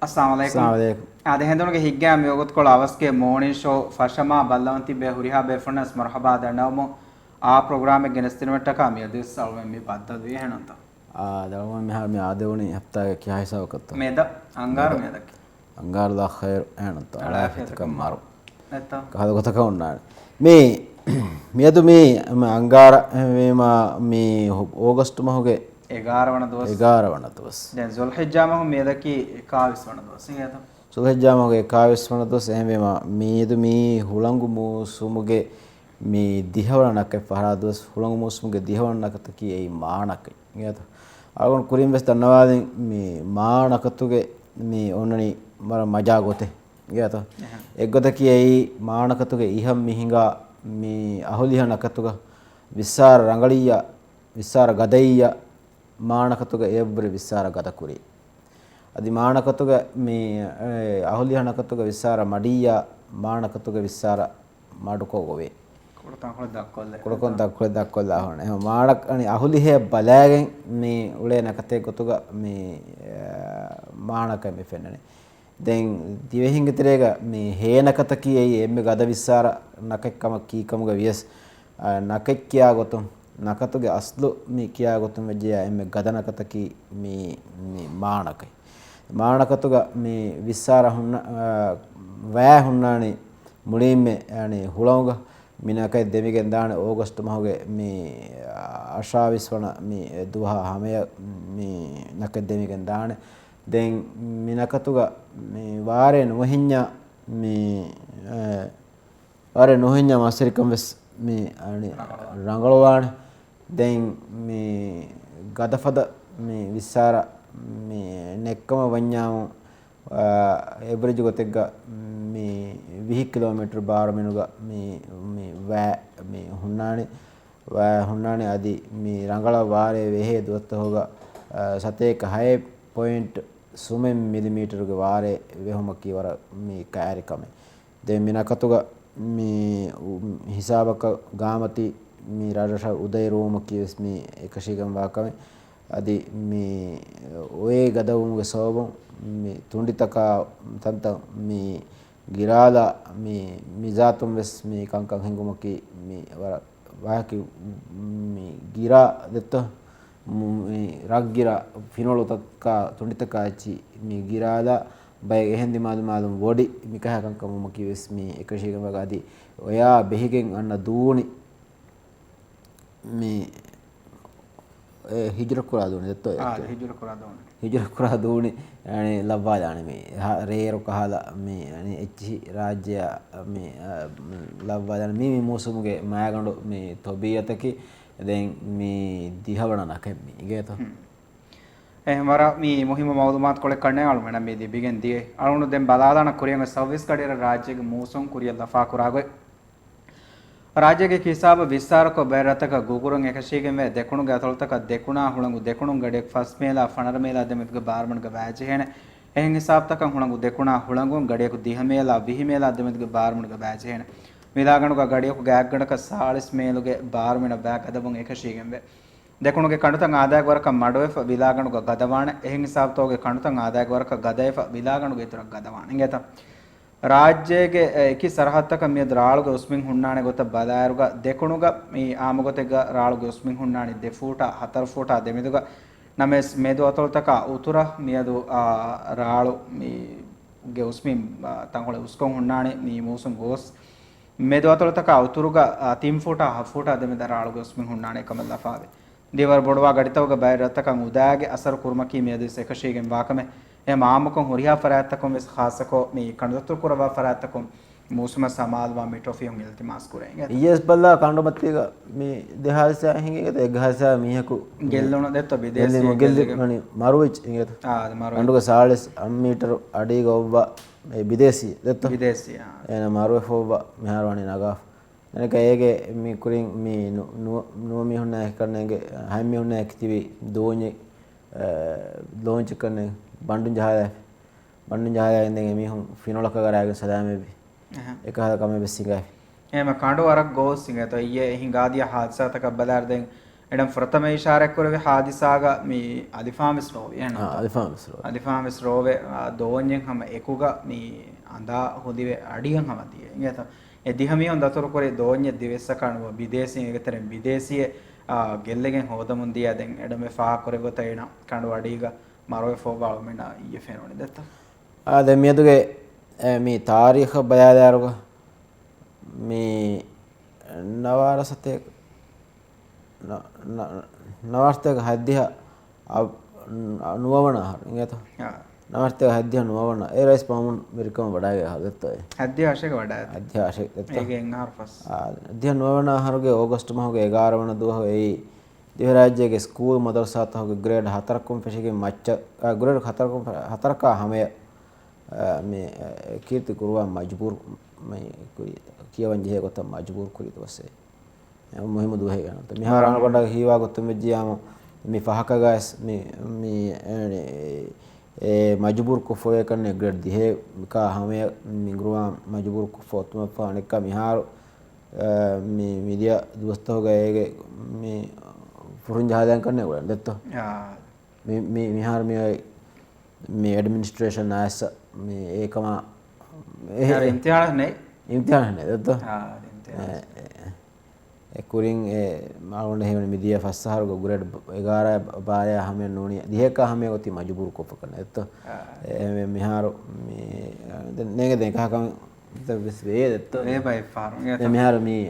अस्सलाम वालेकुम आदे हेंदोनगे हिग्गा मे योगत कोल आवस्के मॉर्निंग शो फशमा बल्लवंती बे हुरिहा बे फनस मरहबा दनवमो आ प्रोग्राम ගෙනස්තිනවට කමිය දෙස්සල්වෙන් මේ පත්තද වේ හැනන්ත دعوة مها مي عادوني حتى كي هاي سوا كتو මේද අංගාර මේදක أنقار لا خير أنا طالع ආලාෆියතකම් تكمرو නැත්ත كهذا كتكون مي ميدو مي أنقار ما مي أغسطس ما هو 11 වන දවස් 11 වන දවස් දැන් සුල්හිජ්ජා මහ මේදකි 21 වන දවස් නේද සුල්හිජ්ජා මහ 21 වන දවස් එහෙම මීදු මී හුලංගු මුසුමුගේ මේ දිහවණනක පහරදවස් හුලංගු මුසුමුගේ දිහවණනක තකී ඒ මානක නේද අගොන් කුරින් වෙස් දන්නවාදින් මේ මානකතුගේ මේ ඔන්නනි මර මජා ගොතේ නේද එක්ගොතකී ඒ මානකතුගේ ඉහම් මිහිඟා මේ අහුලිහනකතුග විස්සාර රංගලියා විස්සාර ගදෙයියා මානකතුග එබ්බර විස්සාර ගදකුරි අදි මානකතුග මේ අහුලිහනකතුග විස්සාර මඩියා මානකතුග විස්සාර මාඩුකෝ ගොවේ කොඩකොන් දක්කොල්ලා හොන එහෙම මානක අනි අහුලිහෙ බලාගෙන් මේ උලේ නකතේ ගොතුග මේ මානක මේ ෆෙන්නනේ දැන් දිවෙහිංගතරේක මේ හේනකතකී එම්මෙ ගද විස්සාර නකෙක්කම කීකමුග වියස් නකෙක් කියා ගොතුම් නකතුගේ අස්ලු මේ කියා ගොතුම් වෙජියා එම්මෙ ගද නකතකී මේ මානකයි මානකතුග මේ විස්සාර හුන්න වෑ හුන්නානි මුලින්ම يعني හුලංග මිනකයි දෙවිගෙන් දාන ඕගස්ට් මහගේ මේ 28 වන මේ දුහා හැමය මේ නක දෙවිගෙන් දාන දැන් මිනකතුග මේ වාරේ නොහිඤ්ඤා මේ වාරේ නොහිඤ්ඤා මාස්ටරිකම් වෙස් මේ يعني රංගලවාන දැන් මේ ගදපද මේ විස්සාර මේ නෙක්කම වඤ්ඤාම එවරේජ් ගොතෙක්ග මේ 20 කිලෝමීටර් බාර මෙනුග මේ වෑ මේ හුන්නානේ අදි මේ රංගල වාරේ වෙහෙ දුවත්ත හොග සතේක 6.0 මිලිමීටර් ගේ වාරේ වෙහම කීවර මේ කාරිකම දෙ මිනකතුග මේ හිසාබක ගාමති මේ රාජශ උදේ රෝම කියස් මේ එකශීගම් වාකම අදි මේ ඔය ගදවුමුගේ සෝබම් මේ තුන්ඩිතක තන්ත මේ ගිරාලා මේ මිසාතුම් වෙස් මේ කංකං හිඟුමකි මේ වර වාහකි මේ ගිරා දෙත්ත මේ රග්ගිරා ෆිනොලොතක තුන්ඩිතක ඇචි මේ ගිරාලා බය එහෙන්දි මාදුම් වොඩි මිකහ කංකමුමකි වෙස් මේ එකශීගම ගාදී ඔයා බෙහිගෙන් අන්න දූනි මේ හිජර කුරා දුවනේ දෙත්තෝ හිජර කුරා දුවනේ يعني ලබ්වා දාන මේ රේරු කහලා මේ يعني එච්චි රාජ්‍ය මේ ලබ්වා දාන මේ මොසුමුගේ මායගඬු මේ තොබියතකි දැන් මේ දිහවණ නැකෙ මේ ඉගේත එහෙමර මේ මුහිම මවුදුමාත් කොලෙ කන්නේ අලු මන මේ දිබිගෙන් දියේ අලුණු දැන් බලාදාන කුරියන්ගේ සර්විස් කඩේර රාජ්‍යගේ මෝසොන් කුරිය දෆා කුරාගේ ರಾಜ್ಯಗೆ ಕಿಸಾಬ ವಿಸ್ತಾರಕ ಬೈರತಕ ಗುಗುರುಂ ಏಕಶೀಗೆಂ ವೆ ದೆಕುಣುಗೆ ಅತೊಳತಕ ದೆಕುಣಾ ಹುಳಂಗು ದೆಕುಣುಂ ಗಡೆಕ್ ಫಸ್ ಮೇಲಾ ಫಣರ ಮೇಲಾ ದೆಮೆತ್ಗೆ ಬಾರ್ಮನ್ಗೆ ವ್ಯಾಜೆ ಹೆಣೆ ಎಹೆಂ ಹಿಸಾಬ್ ತಕ ಹುಳಂಗು ದೆಕುಣಾ ಹುಳಂಗು ಗಡೆಕು ದಿಹ ಮೇಲಾ ವಿಹಿ ಮೇಲಾ ದೆಮೆತ್ಗೆ ಬಾರ್ಮನ್ಗೆ ವ್ಯಾಜೆ ಹೆಣೆ ವಿಲಾಗಣುಗ ಗಡೆಕು ಗ್ಯಾಗ್ ಗಣಕ 40 ಮೇಲುಗೆ ಬಾರ್ಮಿನ ಬ್ಯಾಕ್ ಅದಬುಂ ಏಕಶೀಗೆಂ ವೆ ದೆಕುಣುಗೆ ಕಣುತಂ ಆದಾಯಗ ವರಕ ಮಡವೆಫ ವಿಲಾಗಣುಗ ಗದವಾಣ ಎಹೆಂ ಹಿಸಾಬ್ ತೋಗೆ ಕಣುತಂ ಆದಾಯಗ ವರಕ ಗದೈಫ ವಿಲಾಗಣುಗೆ ಇತರ ಗದವಾಣ ಇಂಗೆತ ರಾಜ್ಯಗೆ ಏಕಿ ಸರಹತ್ತಕ ಮಿಯದ ರಾಳುಗೆ ಉಸ್ಮಿನ್ ಹುಣ್ಣಾಣೆ ಗೊತ್ತ ಬದಾಯರುಗ ದೆಕುಣುಗ ಮೀ ಆಮಗೊತೆಗ ರಾಳುಗೆ ಉಸ್ಮಿನ್ ಹುಣ್ಣಾಣಿ 2 ಫೂಟ 4 ಫೂಟ ದೆಮಿದುಗ ನಮೆಸ್ ಮೇದು ಅತೊಳತಕ ಉತುರ ಮಿಯದು ರಾಳು ಮೀ ಗೆ ಉಸ್ಮಿನ್ ತಂಗೊಳೆ ಉಸ್ಕೊಂ ಹುಣ್ಣಾಣೆ ಮೀ ಮೂಸುಂ ಗೋಸ್ ಮೇದು ಅತೊಳತಕ ಉತುರುಗ 3 ಫೂಟ 4 ಫೂಟ ದೆಮಿದ ರಾಳುಗೆ ಉಸ್ಮಿನ್ ಹುಣ್ಣಾಣೆ ಕಮಲ್ ಲಫಾವೆ ದೇವರ ಬೊಡವಾ ಗಡಿತವಗ ಬೈರತಕ ಉದಾಗೆ ಅಸರ್ ಕುರ್ಮಕಿ ಮಿಯದು ಸೆಕಶಿಗೆಂ ವಾಕಮೆ එ මාමකම් හොරියා ෆරාත්තකම් වෙස් ખાસකෝ මේ කණදතු කරවා ෆරාත්තකම් මූසම සමාල්වා මේ ට්‍රොෆියම් ඉල්තිමාස් කුරෙන්ගේ ඊස් බල්ලා කණ්ඩමත්තික මේ දෙහාසා හිඟේද එගහසා මීහකු ගෙල්ලොන දෙත්ත බෙදේසි ගෙල්ලි මනි මරුවිච් ඉංගත මරු අඬුක 40 මීටර අඩි ගොව්වා මේ විදේසි දෙත්ත විදේසි එන මරුවේ ෆෝවා මෙහරවණි නගා එනක ඒගේ මේ කුරින් මේ නෝමි හොන්න කරන්නේගේ හැමි හොන්න ඇක්ටිවි දෝඤ්ඤ ලොන්ච් කරන්නේ බණ්ඩුන් ජහය ඉඳන් එමිහුන් ෆිනොලක කරාගෙන සදාමෙබි එක හද කම බෙස්සිගයි එහෙම කඬු වරක් ගෝස් සිංගත ඊයේ හිඟාදිය හාදසතක බලාර දැන් එඩම් ප්‍රථම ඉෂාරයක් කරවේ හාදිසාග මේ අධිෆාමිස් රෝවේ එහෙනම් අධිෆාමිස් රෝවේ දෝන්යෙන් හැම එකුග මේ අඳා හොදිවේ අඩියන් හැමතිය ඉංගත එදිහමියන් දතර කරේ දෝන්‍ය දිවෙස්ස කණුව විදේශිය එකතරෙන් විදේශිය ගෙල්ලගෙන් හොදමුන් දියා දැන් එඩම ෆා කරේ ගොත එන කණුව අඩිග මරෝවේ ෆෝබාව මෙන්න ඊයේ ෆේනෝනේ දත්ත දැන් මියදුගේ මේ තාරීඛ බයාදාරුක මේ නවාරසතේ නවර්තක හද්දිය නුවවන ආහාර ඉංගත නවර්තක හද්දිය නුවවන ඒ රයිස් පාමුන් මෙරිකම වඩාගේ හදත්තයි හද්දිය ආශයක වඩා හද්දිය ආශයක දත්ත ඒකෙන් ආහාර පස් හද්දිය නුවවන ආහාරගේ ඕගස්ට් මාහගේ 11 වන දුව ඒ දිව රාජ්‍යයේ ස්කූල් මදරසාත හොගේ ග්‍රේඩ් 4ක්ම පෙෂිගේ මච්ච ග්‍රේඩ් 4ක හැම මේ කීර්ති කරුවා මජබූර් මේ කියවන් ජේ කොට මජබූර් කුරිත වසේ මුහිම දුවේ ගන්න මිහාරාන කොට හීවා ගොත මෙජියාම මේ ෆහක ගාස් මේ ඒ මජබූර් කුෆෝය කන්නේ ග්‍රේඩ් දිහේ මිකා හැම මිගරුවා මජබූර් කුෆෝතුම පානික මිහාර මේ මීඩියා දුස්ත හොගේ මේ පුරුන් ජාදයන් කරන්නේ වල දෙත්තෝ මේ මිහාර මේ ඇඩ්මිනිස්ට්‍රේෂන් ආයස මේ ඒකම ඒ ඉම්තිහාන නේ දෙත්තෝ කුරින් මාරුණ හේවන මිදියා ෆස්සහර ගුරඩ් 11 12 හැම නෝනිය දිහක හැම ගොති මජබූර් කොප කරන එතෝ මිහාර මේ දැන් නේග දෙකකම් දවස් වේ දෙත්තෝ ඒ බයි ෆාරම් මිහාර මේ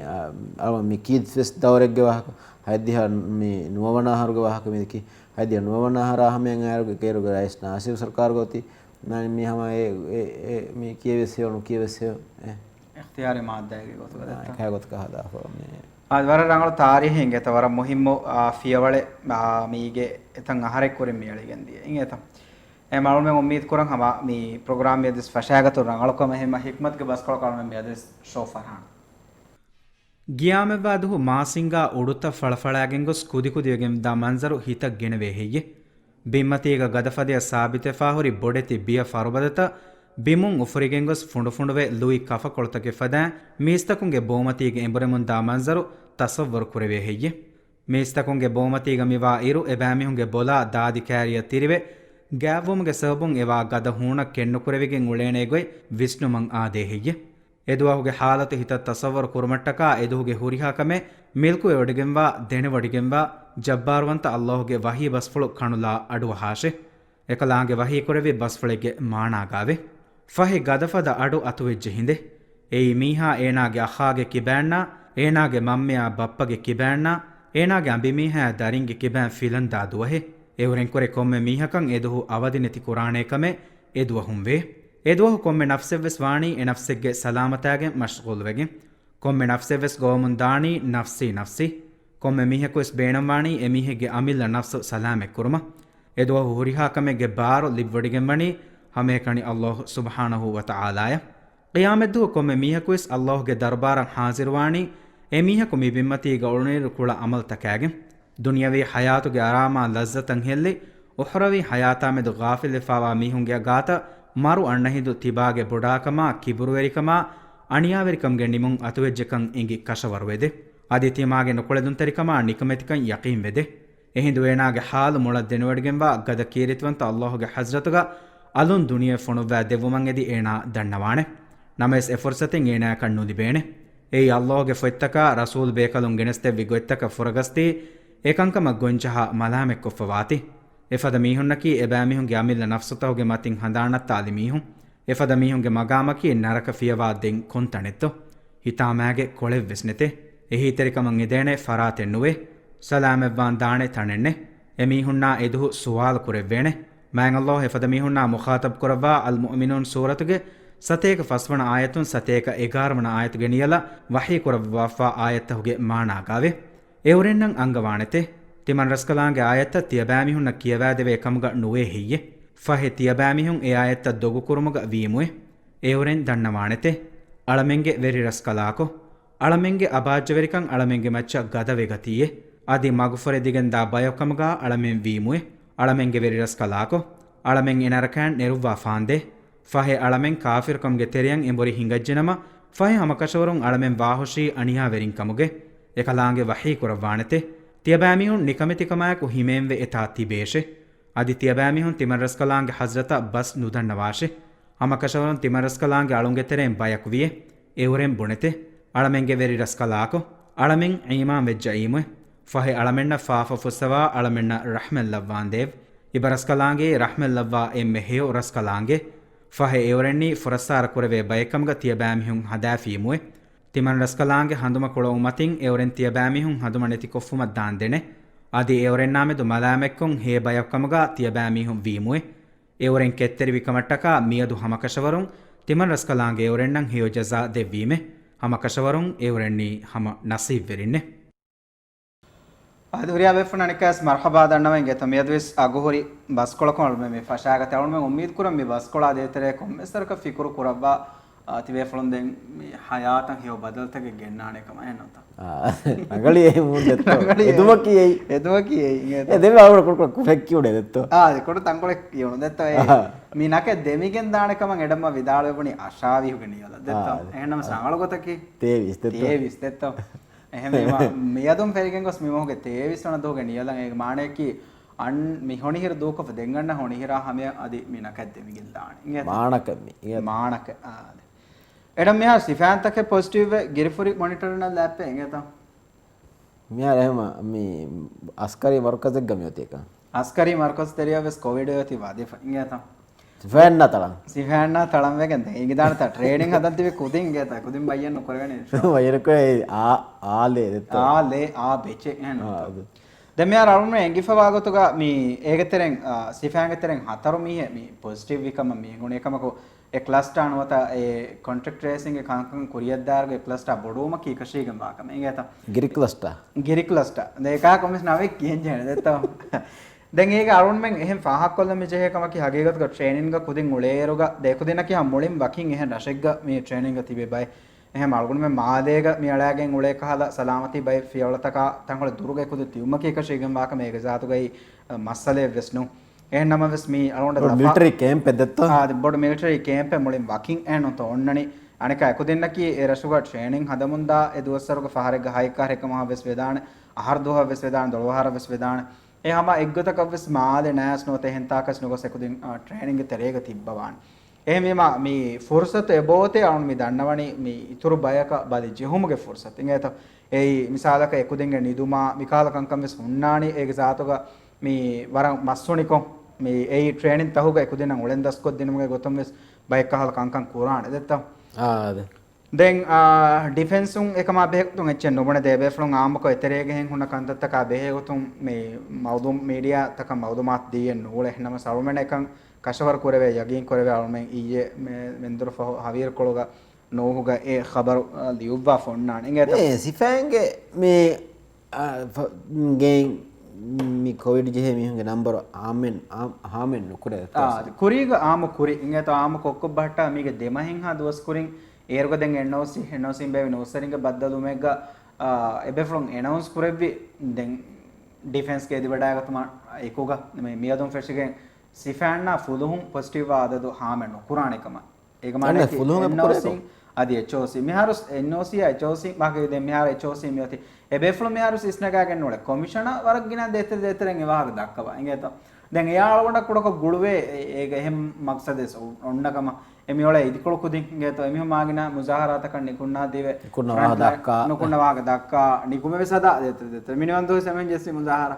අර මේ කීඩ් ෆෙස් දවරෙක් ගවහක හයිදිහා මේ නුවවන ආහාරක වාහක මේකි හයිදිහා නුවවන ආහාර හැමෙන් ආයරුගේ කේරුගේ රයිස් නාසිව ਸਰਕਾਰ ගොති නන් මේ හැම ඒ මේ කියවෙසිය උණු කියවෙසිය ඉක්තියාරේ මාද්දාගේ ගොත ගත්තා කය ගොත කහදා මේ ආවර රංගල තාරිහෙන් ගෙතවර මුහිම්ම ෆියවලේ මීගේ එතන් ආහාරෙක් කොරින් මියලිගෙන් දිය ඉන් එතම් ඒ මාළුම මේ උම්මීද් කරන් හම මේ ප්‍රෝග්‍රෑම් මේ දිස් ෆෂාගත රංගලකම එහෙම හික්මත් ගේ බස් කල කරන මේ දිස් ෂෝ ෆරහන් ಗಿಯಾಮೆವಾದುಹು ಮಾಸಿಂಗಾ ಉಡುತ್ತ ಫಳಫಳಾಗೆಂಗೊಸ್ ಕುದಿಕುದಿಯಗೆಂ ದ ಮಂಜರು ಹಿತಕ್ ಗೆಣವೆ ಹೆಯ್ಯೆ ಬಿಮ್ಮತೀಗ ಗದಫದೆಯ ಸಾಬಿತೆಫಾ ಹುರಿ ಬೊಡೆತಿ ಬಿಯ ಫರುಬದತ ಬಿಮುಂ ಉಫುರಿಗೆಂಗೊಸ್ ಫುಂಡುಫುಂಡುವೆ ಲೂಯಿ ಕಫ ಕೊಳತಗೆ ಫದ ಮೀಸ್ತಕುಂಗೆ ಬೋಮತೀಗೆ ಎಂಬುರೆಮುನ್ ದ ಮಂಜರು ತಸವ್ವರ್ ಕುರೆವೆ ಹೆಯ್ಯೆ ಮೀಸ್ತಕುಂಗೆ ಬೋಮತೀಗ ಮಿವಾ ಇರು ಎಬಾಮಿಹುಂಗೆ ಬೊಲಾ ದಾದಿ ಕ್ಯಾರಿಯ ತಿರಿವೆ ಗ್ಯಾವುಮ್ಗೆ ಸಬುಂ ಎವಾ ಗದ ಹೂಣ ಕೆಣ್ಣು ಕುರೆವಿಗೆಂ ಉಳೇಣೆಗೊಯ್ ವಿಷ್ಣುಮಂ ಆದೆ ಹೆಯ್ಯೆ ಎದುವಾಹುಗೆ ಹಾಲತು ಹಿತ ತಸವ್ವರ್ ಕುರುಮಟ್ಟಕ ಎದುಹುಗೆ ಹುರಿಹಾಕಮೆ ಮಿಲ್ಕು ಎವಡಿಗೆಂವಾ ದೆಣೆ ವಡಿಗೆಂವಾ ಜಬ್ಬಾರುವಂತ ಅಲ್ಲಾಹುಗೆ ವಹಿ ಬಸ್ಫುಳು ಕಣುಲಾ ಅಡುವ ಹಾಶೆ ಎಕಲಾಂಗೆ ವಹಿ ಕುರೆವಿ ಬಸ್ಫುಳಿಗೆ ಮಾಣಾಗಾವೆ ಫಹಿ ಗದಫದ ಅಡು ಅತುವೆಜ್ಜೆ ಹಿಂದೆ ಏಯಿ ಮೀಹಾ ಏನಾಗೆ ಅಖಾಗೆ ಕಿಬ್ಯಾಣ್ಣ ಏನಾಗೆ ಮಮ್ಮೆಯ ಬಪ್ಪಗೆ ಕಿಬ್ಯಾಣ್ಣ ಏನಾಗೆ ಅಂಬಿಮೀಹಾ ದರಿಂಗೆ ಕಿಬ್ಯಾನ್ ಫಿಲಂದಾದುವಹೆ ಎವರೆಂ ಕೊರೆ ಕೊಮ್ಮೆ ಮೀಹಕಂ ಎದುಹು ಅವದಿನೆತಿ ಕುರಾಣೇಕಮೆ ಎದುವ ಹುಂವೆ ಎದುವಹು ಕೊಮ್ಮೆ ನಫ್ಸೆವ್ವೆಸ್ ವಾಣಿ ಎ ನಫ್ಸೆಗ್ಗೆ ಸಲಾಮತಾಗೆ ಮಶ್ಗೂಲ್ವೆಗೆ ಕೊಮ್ಮೆ ನಫ್ಸೆವ್ವೆಸ್ ಗೋಮುನ್ ದಾಣಿ ನಫ್ಸಿ ಕೊಮ್ಮೆ ಮೀಹಕುಸ್ ಬೇಣಂ ವಾಣಿ ಎ ಮೀಹೆಗೆ ಅಮಿಲ್ಲ ನಫ್ಸು ಸಲಾಮೆ ಕುರುಮ ಎದುವಹು ಹುರಿಹಾಕಮೆಗೆ ಬಾರು ಲಿವ್ವಡಿಗೆಂಬಣಿ ಹಮೆ ಕಣಿ ಅಲ್ಲಾಹು ಸುಬ್ಹಾನಹು ವತಆಲಾಯ ಕಿಯಾಮೆದ್ದು ಕೊಮ್ಮೆ ಮೀಹಕುಸ್ ಅಲ್ಲಾಹುಗೆ ದರ್ಬಾರಂ ಹಾಜಿರ್ವಾಣಿ ಎ ಮೀಹಕು ಮಿ ಬಿಮ್ಮತಿಗ ಉಳುನೀರು ಕುಳ ಅಮಲ್ ತಕಾಗೆ ದುನಿಯವಿ ಹಯಾತುಗೆ ಆರಾಮ ಲಜ್ಜತಂ ಹೆಲ್ಲಿ ಉಹ್ರವಿ ಹಯಾತಾಮೆದು ಗಾಫಿಲ್ ಫಾವಾ ಮೀಹುಂಗೆ ಗಾತ ಮಾರು ಅಣ್ಣಹಿದು ತಿಬಾಗೆ ಬುಡಾಕಮ ಕಿಬುರುವೆರಿಕಮ ಅಣಿಯಾವೆರಿಕಂಗೆ ನಿಮುಂ ಅತುವೆಜ್ಜಕಂ ಇಂಗಿ ಕಶವರುವೆದೆ ಅದಿ ತಿಮಾಗೆ ನುಕುಳೆದುಂತರಿಕಮ ನಿಕಮೆತಿಕಂ ಯಕೀಂ ವೆದೆ ಎಹಿಂದು ಏನಾಗೆ ಹಾಲು ಮುಳದ್ದೆನುವಡಿಗೆಂಬ ಗದ ಕೀರಿತ್ವಂತ ಅಲ್ಲಾಹುಗೆ ಹಜ್ರತುಗ ಅಲುನ್ ದುನಿಯೆ ಫುಣುವ್ವಾ ದೆವ್ವುಮಂ ಎದಿ ಏನಾ ದಣ್ಣವಾಣೆ ನಮೆಸ್ ಎ ಫುರ್ಸತಿಂ ಏನಾ ಕಣ್ಣುದಿ ಬೇಣೆ ಏಯ್ ಅಲ್ಲಾಹುಗೆ ಫೊಯ್ತಕ ರಸೂಲ್ ಬೇಕಲುಂ ಗೆಣಸ್ತೆವ್ವಿ ಗೊಯ್ತಕ ಫುರಗಸ್ತಿ ಏಕಂಕಮ ಗೊಂಚಹ ಮಲಾಮೆ ಕೊಫವಾತಿ ಎಫದ ಮೀಹುನ್ನಕಿ ಎಬಾಮಿಹುಂಗೆ ಅಮಿಲ್ಲ ನಫ್ಸುತಹುಗೆ ಮತಿಂ ಹಂದಾಣತ್ತ ಅಲಿ ಮೀಹುಂ ಎಫದ ಮೀಹುಂಗೆ ಮಗಾಮಕಿ ನರಕ ಫಿಯವಾ ದೆಂ ಕೊಂತಣೆತ್ತು ಹಿತಾಮ್ಯಾಗೆ ಕೊಳೆವ್ವೆಸ್ನೆತೆ ಎಹೀತೆರಿಕಮಂ ಎದೇಣೆ ಫರಾತೆನ್ನುವೆ ಸಲಾಮೆವ್ವಾನ್ ದಾಣೆ ತಣೆಣ್ಣೆ ಎ ಮೀಹುನ್ನಾ ಎದುಹು ಸುವಾಲ್ ಕುರೆವ್ವೇಣೆ ಮ್ಯಾಂಗ್ ಅಲ್ಲಾಹ್ ಎಫದ ಮೀಹುನ್ನಾ ಮುಖಾತಬ್ ಕುರವ್ವಾ ಅಲ್ ಮುಅ್ಮಿನೂನ್ ಸೂರತುಗೆ ಸತೇಕ ಫಸ್ವಣ ಆಯತುನ್ ಸತೇಕ 11ವಣ ಆಯತುಗೆ ನಿಯಲ ವಹಿ ಕುರವ್ವಾಫಾ ಆಯತ್ತಹುಗೆ ಮಾಣಾಗಾವೆ ಎವರೆನ್ನಂ ಅಂಗವಾಣೆತೆ ತಿಮನ್ ರಸ್ಕಲಾಂಗೆ ಆಯತ್ತ ತಿಯಬಾಮಿಹುನ್ನ ಕಿಯವಾದೆವೆ ಕಮುಗ ನುವೆ ಹಿಯ್ಯೆ ಫಹೆ ತಿಯಬಾಮಿಹುನ್ ಎ ಆಯತ್ತ ದೊಗು ಕುರುಮುಗ ವೀಮುವೆ ಎವರೆನ್ ದಣ್ಣವಾಣೆತೆ ಅಳಮೆಂಗೆ ವೆರಿ ರಸ್ಕಲಾಕೊ ಅಳಮೆಂಗೆ ಅಬಾಜ್ಜವೆರಿಕಂ ಅಳಮೆಂಗೆ ಮಚ್ಚ ಗದವೆ ಗತಿಯೆ ಅದಿ ಮಗುಫರೆ ದಿಗೆಂದಾ ಬಯೊಕಮುಗ ಅಳಮೆನ್ ವೀಮುವೆ ಅಳಮೆಂಗೆ ವೆರಿ ರಸ್ಕಲಾಕೊ ಅಳಮೆನ್ ಎನರಕ್ಯಾನ್ ನೆರುವ್ವಾ ಫಾಂದೆ ಫಹೆ ಅಳಮೆನ್ ಕಾಫಿರ್ಕಂಗೆ ತೆರಿಯಂ ಎಂಬೊರಿ ಹಿಂಗಜ್ಜೆನಮ ಫಹೆ ಹಮಕಶವರುನ್ ಅಳಮೆನ್ ವಾಹುಶಿ ಅಣಿಯಾ ವೆರಿನ್ ಕಮುಗೆ ಎಕಲಾಂಗೆ ವಹಿ ಕುರವ್ವಾಣೆತೆ තියබෑමිහුන් නිකමතිකමයකු හිමෙන්වෙ එතා තිබේෂෙ අධි තියබෑමිහුන් තිමරස්කලාන්ගේ හස්රත බස් නුදන්නවාශෙ අමකශවරුන් තිමරස්කලාන්ගේ අලුන්ගෙතරෙන් බයක් විය එවරෙන් බොනෙතෙ අಳಮೆಂಗೆ වෙරි රස්කලාකො අಳಮೆන් ඊමාන් වෙජ්ජ ඊමුෙ ෆහෙ අಳಮೆන්න ෆාෆ ෆුස්සවා අಳಮೆන්න රහ්මෙල්ලවාන් දේව් ඉබරස්කලාන්ගේ රහ්මෙල්ලවා එම්මෙ හේෝ රස්කලාන්ගේ ෆහෙ එවරෙන්නි ෆොරස්සාර කුරවේ බයකම්ග තියබෑමිහුන් හදාෆීමුෙ තිමන් රස්කලාන්ගේ හඳුම කොළො මතින් එවරෙන් තියබෑමිහුන් හඳුම නැති කොෆ්ෆුමත් දාන් දෙනෙ අදි එවරෙන් නාමෙදු මලාමෙක්කොන් හේ බයක්කමග තියබෑමිහුන් වීමුෙ එවරෙන් කෙත්තෙරි විකමට්ටක මියදු හමකශවරුන් තිමන් රස්කලාන්ගේ එවරෙන්නම් හියෝ ජසා දෙවීමෙ හමකශවරුන් එවරෙන්නි හම නසීබ් වෙරින්නේ අදuriya befuna nikas marhaba dannawen geta medwis aguhuri baskola kon me fashaga tawun me ummid kuram me baskola detere kom mesarka fikuru kurabba tibe fulon den me hayatan hiyo badaltage gennane kama enota අගලි ඒ මුන්දෙත්ත එදුම කියයි ඒ දෙම අවුර cook ෆෙක්කියුඩ දෙත්ත කොට තංකොලෙක් කියවන දෙත්ත මේ නක දෙමිගෙන් දානකම එඩම විදාල වෙපුණි අශාවිහු ගෙනියලා දෙත්ත එහෙනම් සංගල ගොතකි තේවිස් දෙත්ත එහෙම මියදුම් ෆෙරිගෙන් ගොස් මිමෝගේ තේවිස් වන දෝගේ නියලන් ඒ මාණේකි අන් මිහොනිහිර දෝකප දෙංගන්න හොනිහිරා හැම අදි මේ නක දෙමිගෙන් දාන මාණක එඩම් මෙහා සිෆාන්තක පොසිටිව් ගිරිෆුරි මොනිටර් න ලැප් එංගත මෙහා එහෙම මේ අස්කරි මර්කස් එක ගමියොත් එක අස්කරි මර්කස් තෙරියවස් කොවිඩ් යති වාදේ එංගත සිෆාන්න තලම් වෙකන් ඒක දාන තා ට්‍රේනින් හදන් තිබේ කුදින් ගේත කුදින් බයන්න කරගෙන වයරකෝ ආලේ දෙත ආලේ ආ බෙචේ එන දැන් මෙයා රවුන්න එංගිෆ වාගතුග මේ ඒකතරෙන් සිෆාන්ගෙතරෙන් හතර මීහ මේ පොසිටිව් විකම මේ ගුණ එකමකෝ ඒ ක්ලස්ටර් අනුවත ඒ කොන්ට්‍රැක්ට් ට්‍රේසිං එක කංකන් කුරියද්දාර්ගේ ක්ලස්ටර් බොඩෝම කී කෂීගම් වාකම එංගත ගිරි ක්ලස්ටර් දෙකා කොමිස් නවෙක් කියන්නේ දෙතව දැන් ඒක අරුන් මෙන් එහෙන් ෆාහක් කොල්ල මෙජේ කම කි හගේගත් ක ට්‍රේනින්ග් ක කුදින් උලේරුග දෙකු දින කි මුලින් වකින් එහෙන් රෂෙග්ග මේ ට්‍රේනින්ග් තිබේ බයි එහෙම අල්ගුණ මේ මාදේග මියලාගෙන් උලේ කහලා සලාමති බයි ෆියවලතක තංගොල දුරුගේ කුදු තියුම කි කෂීගම් වාක මේක සාතුගයි මස්සලේ වෙස්නු එහෙනම් වෙස් මේ අරුන්ට මිලිටරි කැම්ප් එකෙත් බොඩ මිලිටරි කැම්ප් එක මුලින් වකින් එනොත ඔන්නනි අනික එකු දින කි ඒ රෂුග ට්‍රේනින්ග් හදමුන්දා ඒ දුවස්සරුග ෆහරෙග හයිකාර එක මහ වෙස් වේදාන ආහාර දෝහ වෙස් වේදාන දොළවහාර වෙස් වේදාන ඒ හැම එක්ගතකවස් මාද නෑස් නොත හෙන්තාකස් නොගොස් එකුදින් ට්‍රේනින්ග් තරේක තිබ්බවාන් එහෙම මේ ෆුර්සත් එබෝතේ අනුන් මේ දන්නවනි මේ ඉතුරු බයක බදි ජෙහුමගේ ෆුර්සත් ඉංගේත ඒ මිසාලක එකුදින්ගේ නිදුමා මිකාලකංකම් වෙස් උන්නානි ඒක සාතක මේ වරන් මස්සොනිකො මේ ඒ ට්‍රේනින් තහුග එකුදින් නම් උලෙන් දස්කොත් දිනමුගේ ගොතම් වෙස් බයික කහල කංකම් කුරාන දෙත්තම් දැන් ඩිෆෙන්සුන් එකම බෙහෙතුන් එච්චෙන් නොබන දෙබේ ෆ්ලොන් ආමක එතරේගෙන් හුන කන්තත්තක බෙහෙතුන් මේ මවුදුම් මීඩියා තක මවුදුමාත් දියෙන් නෝල එහෙනම සරුමෙන එකන් කෂවර කරවේ යගින් කරවේ අල්මෙන් ඊයේ මෙන්දර හවීර් කොලග නෝහුග ඒ ખબર ලියුවා ෆොන්නාන එංගත ඒ සිෆෑන්ගේ මේ ගෙන් මේ කොවිඩ් ජෙහෙ මිහුගේ නම්බර ආමෙන් නුකුර කුරීග ආම කුරි එංගත ආම කොක්ක බහට්ටා මේගේ දෙමහෙන් හා දවස් කුරින් ඒර්ග දෙන් එනෝසි බෙවි නෝසරින්ග බද්දලු මෙග්ග එබෙෆ්ලොන් එනවුන්ස් කුරෙව්වි දෙන් ඩිෆෙන්ස් කේදි වඩාගතම ඒකුග මේ මියදුම් ෆෙෂිගෙන් සිෆාන්නා ෆුලුහුම් පොසිටිව් ආදදු හාමෙන් කුරාණේකම ඒක මානේ ෆුලුහුම් එනෝසි අදි එචෝසි මිහාරුස් එනෝසි එචෝසි මාගේ දෙ මිහාර එචෝසි මියති එබෙෆ්ලොන් මිහාරුස් ඉස්නගාගෙන් නෝල කොමිෂන වරක් ගිනා දෙතරෙන් එවාග දක්කවා එංගේත දැන් එයාලවට කුඩක ගුළුවේ ඒක එහෙම මක්සදෙස් ඔන්නකම එමිවල ඉදිකොල කුදින් ගේත එමිහ මාගින මුසාහරාතක නිකුණා දේව නුකුණවාග දක්කා නිකුම වෙසදා දෙත මිනිවන්දෝ සමෙන් ජෙස්සි මුසාහර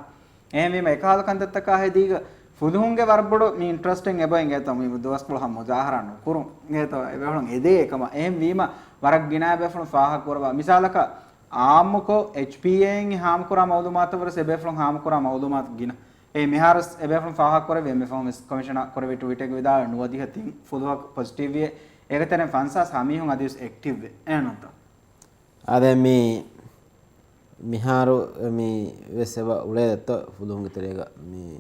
එහෙම මේ එකහල කන්දත්තක හේදීග ෆුදුහුන්ගේ වරබඩ මේ ඉන්ටරෙස්ටිං එබෙන් ගේත මේ දවස් කොල හම් මුසාහර නුකුරු ගේත එබෙහුන් එදේ එකම එහෙම වීම වරක් ගිනා බෙෆුන් ෆාහක් කරවා මිසාලක ආම්මකෝ HPA න් හාම් කරා මවුදුමාත වරස එබෙෆුන් හාම් කරා මවුදුමාත ගින ඒ මිහාරස් එබෙෆ්‍රම් ෆාහක් කරේ මේ ෆෝමස් කමිෂන කරේ ට්විටර් එක විදා නුවදි හතින් ෆුදුවක් පොසිටිව් වේ ඒකතන ෆන්සස් හමිහුන් අදිස් ඇක්ටිව් වේ එනොත අද මේ මිහාරු මේ වෙසව උලේ දත්ත ෆුදුන්ගේ තරේක මේ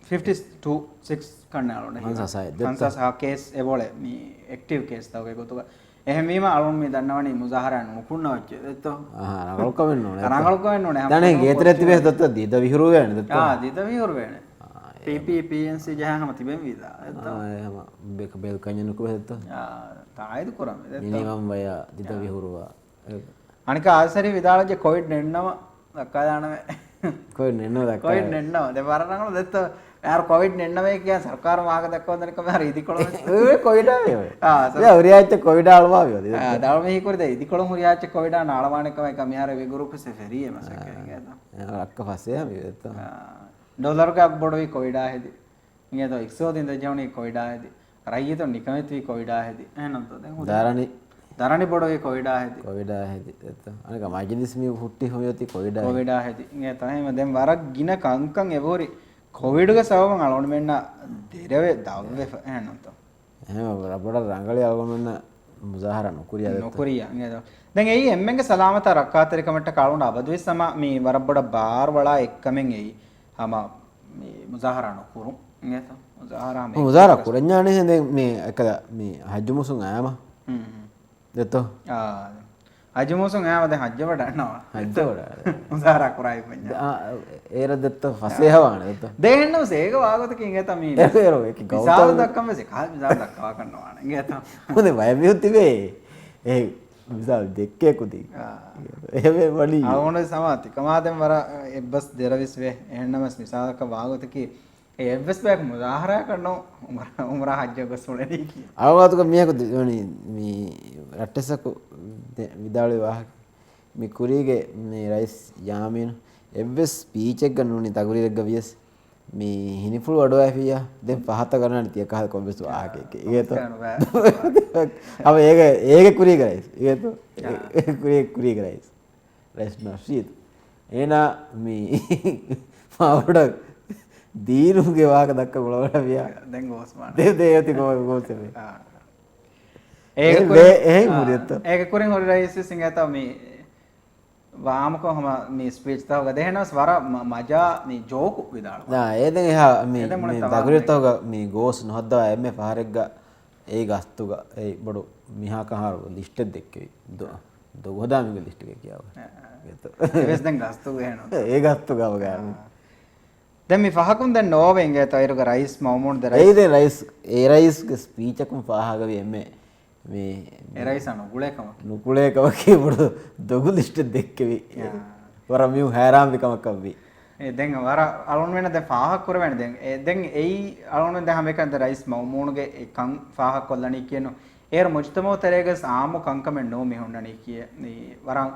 52 6 කන්නාලෝනේ ෆන්සස් හා කේස් එබෝලේ මේ ඇක්ටිව් කේස් තවගේ ගොතුක එහෙම වීම අරුන් මේ දන්නවනේ මුසාහරයන් නුකුන්න වච්ච දෙත්ත රංගල් කවෙන්න ඕනේ රංගල් කවෙන්න ඕනේ දැන් ගේතරේ තිබෙස් දත්ත දීද විහුරු වෙන්නේ දත්ත දීද විහුරු වෙන්නේ PPPNC ජහම තිබෙන් වීදා දත්ත එහෙම බෙක බෙල් කඤ්ඤනු කොහෙද තායිද කරම් දත්ත මිනිමම් වය දීද විහුරුවා අනික ආසරි විදාලගේ කොවිඩ් නෙන්නම දක්කා දානම कोई नेनो दक्का कोविड ನೆನ್ನವ ದೆ ಬರರಂಗಳು ದೆತ್ತ ಯಾರು ಕೋವಿಡ್ ನೆನ್ನವೇ ಕ್ಯಾ ಸರ್ಕಾರ ಮಾಗ ದಕ್ಕಂದ್ರೆ ಕಮ ಇದಿಕೊಳ ඒ කොයිඩාවේ ಆ ඔරියාච්ච කොයිඩ අල්වාවියෝද ದಾಳಮೆ ಹೀಕೊರಿದೆ ಇದಿಕೊಳ ಹುರಿಯಾಚೆ ಕೋವಿಡ್ ನಾಳವಾಣಕಮ ಕಮಿಯಾರ ವಿಗುರುಕು ಸೆ ಫೆರಿಯೆ ಮಸಕೆ අක්ක පස්සේ හමිත ಡಾಲರ್ ಗ ಬಡವಿ ಕೋವಿಡ್ ಆಹೆದಿ ಇಂಗೆದೋ 100 ದಿಂದ ಜವಣಿ ಕೋವಿಡ್ ಆಹೆದಿ ರೈಯಿತ ನಿಕಮಿತ್ವಿ ಕೋವಿಡ್ ಆಹೆದಿ ಏನಂತದೆ දාරණි ಧರಣಿ ಬಡವಿ ಕೋವಿಡ್ ಆಹೆದಿ කොවිඩ හැදි අනක මජලිස්මි හුට්ටි හොයති කොවිඩ ಕೋವಿಡ್ ಆಹೆದಿ ಇಂಗೆ ತಹೆಮ ದೆಂ ವರಗ್ ಗಿನ ಕಂಕಂ ಎಬೋರಿ ಕೋವಿಡ್ ಗ ಸವಮ ಅಳೋಣ ಮೆನ್ನ ದೇರವೆ ದಾವೆ ಏನಂತ එහෙම රබඩ රංගලේ අලගොන්න මුසාහර නොකුරිය නොකුරිය ಇಂಗೆದೋ දැන් එයි එම්මෙන්ගේ සලාමත රක්කාතරිකමට කාලුණ අබදුවේ සම මේ වරබ්බඩ බාර් වලා එක්කමෙන් එයි හම මේ මුසාහර නොකුරු ಇಂಗೆතෝ මුසාහර මේ මුසාහර කුරඥානේ හෙන්ද මේ එකද මේ හජ්ජු මුසුන් ආම දෙතෝ අජමුසුන් ආව දැන් හජ්ජ වඩනවා හජ්ජ වඩා මුසාහර කුරයි පඤ්ඤා ඒර දෙතෝ ෆසේහවාන දෙතෝ දෙන්නෝ සේක වාගත කිංගෙත මේ ඒරෝ එක විසාල දක්කම සේ කා විසාල දක්වා කරනවා නේ මොනේ වයමියුත් තිබේ ඒ විසාල දෙක්කේ කුදී එහෙම වලි අවොන සමාති කමාදෙන් වර එබ්බස් දෙරවිස් වේ එහෙන්නමස් විසාලක වාගත කි ඒ එබ්බස් බෑක මුසාහර කරනෝ උමරා හජ්ජ ගොස්වලේ කි අවවාතුක මියක වනි මේ රට්ටසක විදාලේ වාහක මේ කුරීගේ මේ රයිස් යාමින එවස් ස්පීච් එක ගන්නුනි තගුරියක් ගවියස් මේ හිනිෆුල් වඩවා ෆියා දැන් පහත කරන්න තිය කහ කොම්බස් වාහක ඒක අව ඒක කුරී කරයිස් ඒක කුරී කරයිස් රයිස් නෆීත් එනා මේ පාවඩ දීරුගේ වාහක දක්ක ගොලවල ෆියා දැන් ගෝස්මාන දෙයති ගෝසෙ ඒක කුරින් හොරි රයිස් සිංගත මේ වාමක හම මේ ස්පීච් තවග දෙහෙනස් වර මජා මේ ජෝකු විදාල නා ඒදෙන් එහා මේ දගුරිය තවග මේ ගෝස් නොහද්දවා එම්මේ පහරෙක්ග ඒ ගස්තුග ඒ බඩු මිහා කහාර ලිස්ට් එක දෙක්කේ දොගොදාමිගේ ලිස්ට් එක කියාව එවස් දැන් ගස්තුග එහෙනෝ ඒ ගස්තුගව ගන්න දැන් මේ පහකුන් දැන් නෝවෙන් ගේත අයරුග රයිස් මවුමුන් ද රයිස් ඒ රයිස් ඒ රයිස් ගේ ස්පීච් එකම පහගවි එම්මේ මේ ඒ රයිස් අනුගුලේකම නුකුලේකම කීබඩු දොගු ලිස්ට් එක දෙක්කේ වර මියු හැරාම් විකම කවි ඒ දැන් වර අලුන් වෙන දැන් පහක් කර වෙන දැන් ඒ දැන් එයි අලුන් වෙන දැන් මේකන්ද රයිස් මවුමුන්ගේ එකන් පහක් කොල්ලණි කියනෝ ඒර මුජ්තමෝ තරේගස් ආමු කංකමෙන් නෝ මෙහුන්නණි කිය මේ වරන්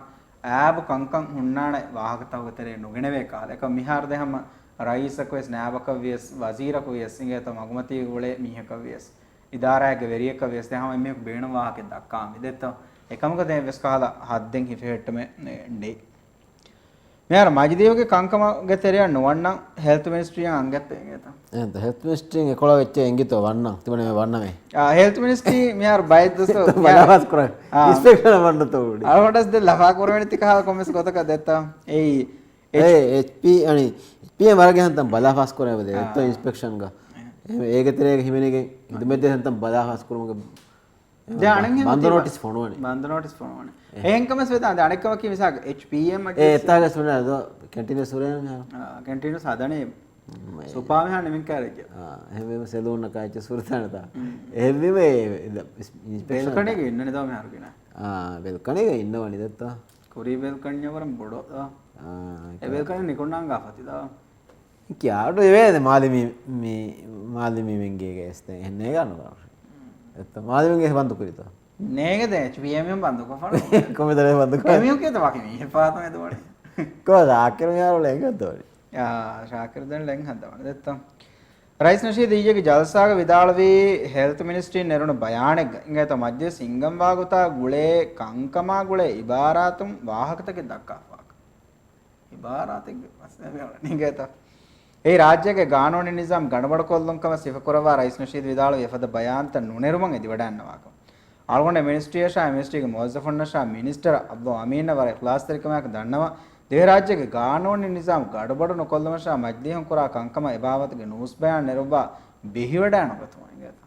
ආබු කංකම් හුන්නාන වාහකතවක තරේ නුගෙනවේ කාල එක මිහාර දෙහම රයිසක වෙස් නාබක වියස් වසීරක වියස් ඉංගේත මගමති උලේ මිහක වියස් ඉදාරාගේ වෙරියක වියස් දෙහම මේ බේන වාහකෙ දක්කා මිදෙත එකමක දැන් වෙස් කාලා හද්දෙන් හිෆෙට්ටම නේ මෙයාර මජිදේවගේ කංකමගේ තෙරිය නොවන්නම් හෙල්ත් මිනිස්ට්‍රියෙන් අංගත් ඉංගේත එහෙනම් හෙල්ත් මිනිස්ට්‍රියෙන් 11 වෙච්ච එංගිතෝ වන්නම් තිබුණේ මේ වන්න මේ හෙල්ත් මිනිස්ට්‍රි මෙයාර බයිද්දස බලවත් කරා ඉන්ස්පෙක්ටර් වන්න තෝඩි අරවටස් දෙ ලෆා කරවෙන තිකහ කොමස් ගොතක දෙත්තා ඒ HP අනි HP වරගේ හන්තම් බලාෆාස් කරවද එතෝ ඉන්ස්පෙක්ෂන් ගා ඒක තරේ හිමෙනගේ ඉදමෙද්ද හන්තම් බලාෆාස් කරමුග දැන් අනන් බන්ද නොටිස් ෆෝනවනේ බන්ද නොටිස් ෆෝනවනේ එහෙන්කම ස්වෙත අනෙක්කම කි විසක් HPM ඒ එතාගේ සුනේ අද කැන්ටිනස් සුරේන කැන්ටිනස් හදනේ සුපාමේ හා නෙමින් කාරේජ එහෙම සෙලූන් එකයි සුරතන තා එහෙම මේ ඉන්ස්පෙක්ෂන් කණේක ඉන්නනේ තව මෙහර කියන වෙල්කණේක ඉන්නවනේ දත්තා කුරි වෙල්කණ්‍ය වරම් බොඩෝ ඒ වෙල්කණ්‍ය නිකොණ්ණන් ගාපති තා කියාඩු ඒවේද මාලිමි මේ මාලිමි වෙන්ගේ ගෑස්ත එන්නේ ගන්නවා එත්ත මාලිමිගේ බන්දු කුරිතා නේගද HPM බන්දු කොෆන කොමෙද බන්දු කො එමියු කියත වාකි මේ පාතම එදවනේ කොහොද ආකරම යාර ලෙන්ගතෝරි ශාකර දැන් ලෙන් හදවන දෙත්තම් රයිස් නෂී දීජගේ ජල්සාග විදාලවේ හෙල්ත් මිනිස්ට්‍රි නෙරුණ බයානෙක් ඉංගත මධ්‍ය සිංගම් වාගතා ගුලේ කංකමා ගුලේ ඉබාරාතුම් වාහකතක දක්කාවාක ඉබාරාතෙක් නිගත ඒ රාජ්‍යගේ ගානෝනි නිසම් ගණබඩ කොල්ලොන්කම සිෆකුරවා රයිස් නෂීද් විදාල යෆද බයාන්ත නුනෙරුමන් එදි වඩන්නවාක ආල්ගොන්ඩ මිනිස්ට්‍රිය ශා මිනිස්ට්‍රිගේ මොස්සෆොන්න ශා මිනිස්ටර් අබ්දු අමීන වර ක්ලාස් තරිකමක් දන්නවා දෙහ රාජ්‍යගේ ගානෝනි නිසම් ගඩබඩ නොකොල්ලම ශා මජ්ලිහම් කුරා කංකම එබාවතගේ නූස් බයන් නෙරුබා බෙහිවඩන්නකතුමා ඉගත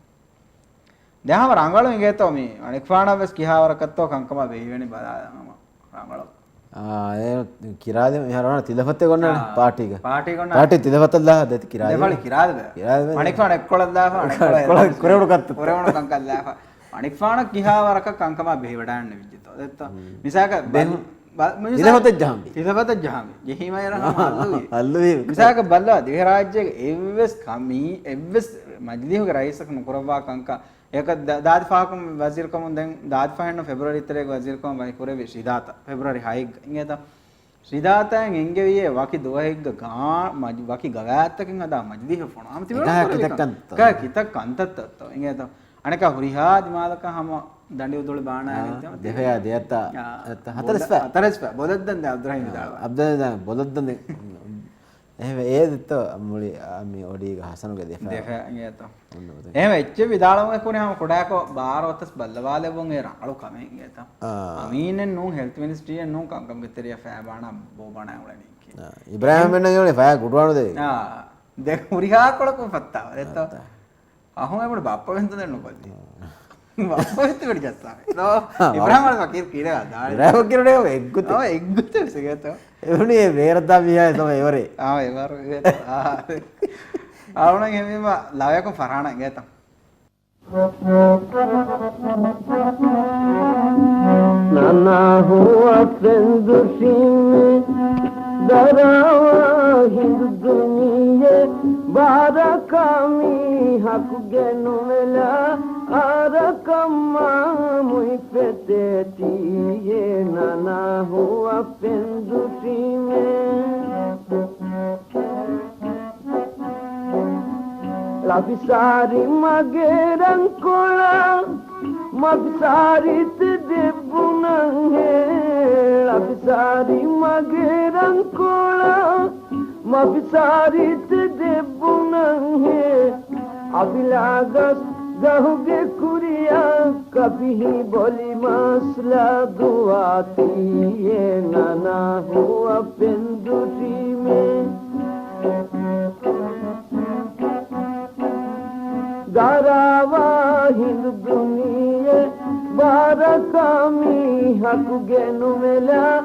දැහම රංගලු ඉගතෝ මේ අනෙක් ෆානවස් කිහාවරකත්තෝ කංකම බෙහිවෙනි බදාදම රංගලු ඒ කිරාද මෙහරවන තිලපත්තේ ගොන්නනේ පාටික පාටි ගොන්න පාටි තිලපත්තක් දාලා දෙති කිරාද දෙවලි කිරාද අනෙක් ෆාන එක්කොලක් දාපා කොළ කුරවණු කත්ත කුරවණු කංකල් දාපා අනෙක් ෆාන කිහාවරක කංකම බෙහිවඩන්න විජ්ජතෝ දෙත්ත මිසක ඉතින් හොතේ ජහම්බි ඉතපත ජහම්බි ජෙහිම යනවා අල්ලුවි අල්ලුවි මිසක බල්ලා දිහ රාජ්‍යයේ එවස් කමි එවස් මජ්ලිහුගේ රයිසක නුකරවා කංක ඒක දාද් ෆාකම් වزيرකම දැන් දාද් ෆාහන ಫೆಬ್ರವರಿ 3 වزيرකම වයි කුරේ ශ්‍රීදාත ಫೆಬ್ರವರಿ 6 ඉංගේත ශ්‍රීදාතෙන් එංගෙවියේ වකි දුවහිග්ග ගා මජ් වකි ගවෑත්තකින් අදා මජ්ලිහ ෆොනාම තිබුණා කා කිතක් අන්තත් ඉංගේත අනක හුරිහා දිමාලක හැම දඬි උදොල බාණා දෙහයා දෙයත්තා 40 බොදද්දන් අබ්දුරහිම් දාලා අබ්දුල් බොදද්දන් එහෙම ඒදත් මුලි මේ ඔඩි හසනුගේ දෙහයා ඉංගේත එහෙම එච්ච විදාලම කොනේ හැම කොඩාකෝ බාරවතස් බල්ලවාලේ වොන් ඒ රාලු කමෙන් ඉංගේත අමීනෙන් නෝ හෙල්ත් මිනිස්ට්‍රි නෝ කම්කම් ගෙතරිය ෆෑ බාණා බෝ බාණා උලනේ කි ඉබ්‍රාහිම් මෙන්න ගෝනේ ෆෑ කුඩුවානු දෙයි දෙක හුරිහා කොලක පත්තා එත අහුම අපේ බප්පා වෙන්ද දෙන්න කොල්ලි බප්පා වෙත් වෙඩි ජස්සා නෝ ඉබ්‍රාහිම් වල වකීල් කීරා දාලා ඉබ්‍රාහිම් කිරනේ එග්ගුත එග්ගුත සෙගත එවුනේ වේරදා විහාය තමයි ඉවරේ ඉවර ආවන ගෙමීම ලවයක ෆරහාන ගේත නනා හුවා සෙන්දුසිමේ දරවා හිඳු දුනියේ බාරකමි හකුගෙනු මෙලා ආරකම්මා මුයි පෙතේතියේ නනා හුවා සෙන්දුසිමේ ලබිසාරි මගේ රංකොලා මබ්සාරිත දෙබුණංගේ ලබිසාරි මගේ රංකොලා මබ්සාරිත දෙබුණංගේ අබිලාගස් ගහුගේ කුරියා කබිහි බොලි මස්ලා දුවාතියේ නනා හුවා පෙන්දුටීමේ දරවා හිඳු දුනියේ බාරකමි හකුගෙනු මෙලා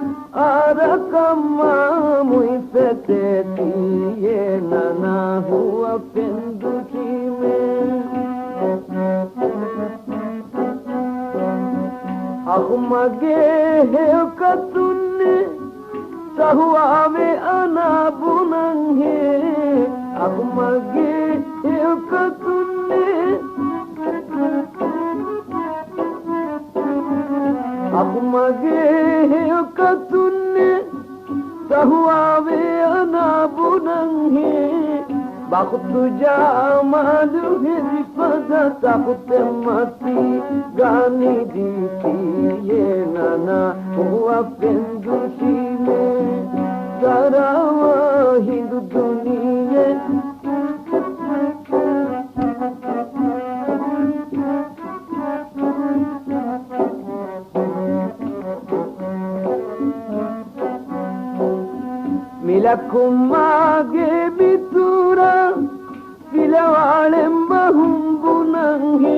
ආරකම්මා මුයි පෙතේතියේ නනා හුවා පෙන්දුටීමේ අහුමගේ හෙවකතුන්නේ සහුවාවේ අනාබුනංගේ අහුමගේ හෙවකතුන්නේ අහුමගේ හෙවකතුන්නේ සහුවාවේ අනාබුනංගේ බකුතු ජාමාලු හිරිපද තකුතෙමති ගානි දීතියේ නනා හුවා පෙන්දුෂීමේ දරවා හිඳු දුනියේ මිලකුම්මාගේ බිතුරා පිලවාලෙන් බහුම්බුනංගේ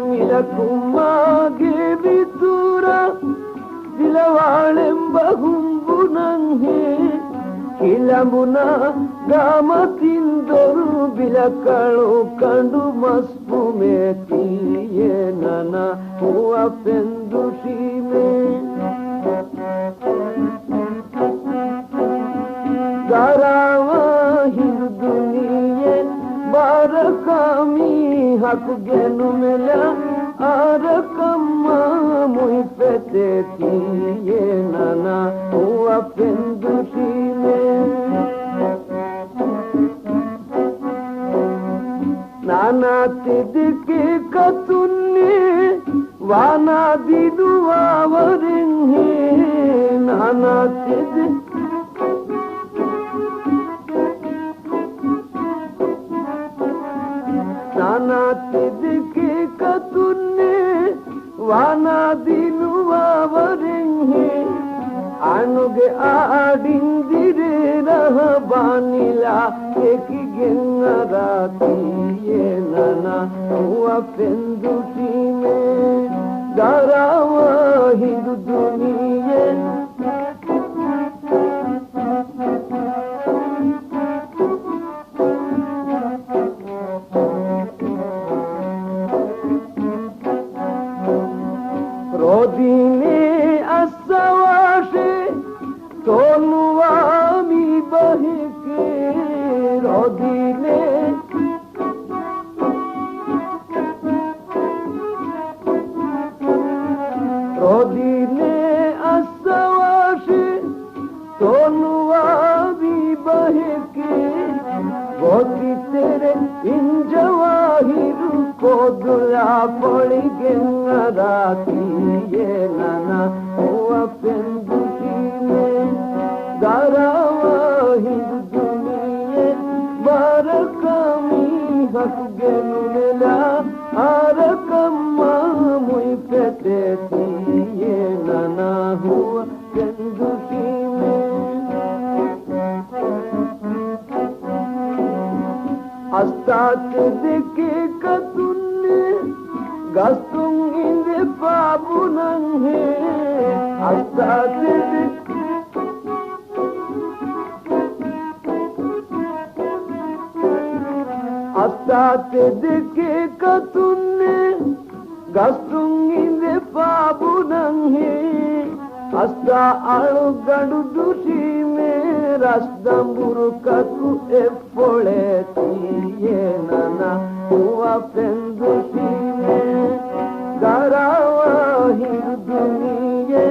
මිලකුම්මාගේ බිතුරා පිලවාලෙන් බහුම්බුනංගේ කිලඹුනා ගාමකින් දොරු බිලකලු කඳු මස්පුමේ තියේ නනා හුවා පෙන්දුෂීමේ දරවා හිඳු දුනියේ බාරකමි හකුගෙනු මෙලා ආරකම්මා මුයි පෙතේතියේ නනා හුවා පෙන්දුෂීමේ නානා තිදිකේ කතුන්නේ වානා දිදුවා වරින් හේ නානා තිදි नानाते कतुन्ने वाना दिनुवा वरेंगे आनुगे आडिंदिरे रह बानिला एक गेंगराती ये नना हुआ पेंदुटी में दरावा Hindu दुनिये रोदीने अस्सवाश rodine rodine asavashi tonuwa vibahke goti tere injawahiru kodula poligen arati ye nana owa pendushine garawa hindu duniye barakami hakgenula arakamma mui peteti ye nana huwa pendushine astat deke katunne gastung inde pabunan he astat deke katunne gastung inde pabunan he asta alu gadu dushi me rasdamburu katu eppoleti ye nana huwa pendushi me garawa hindu duniye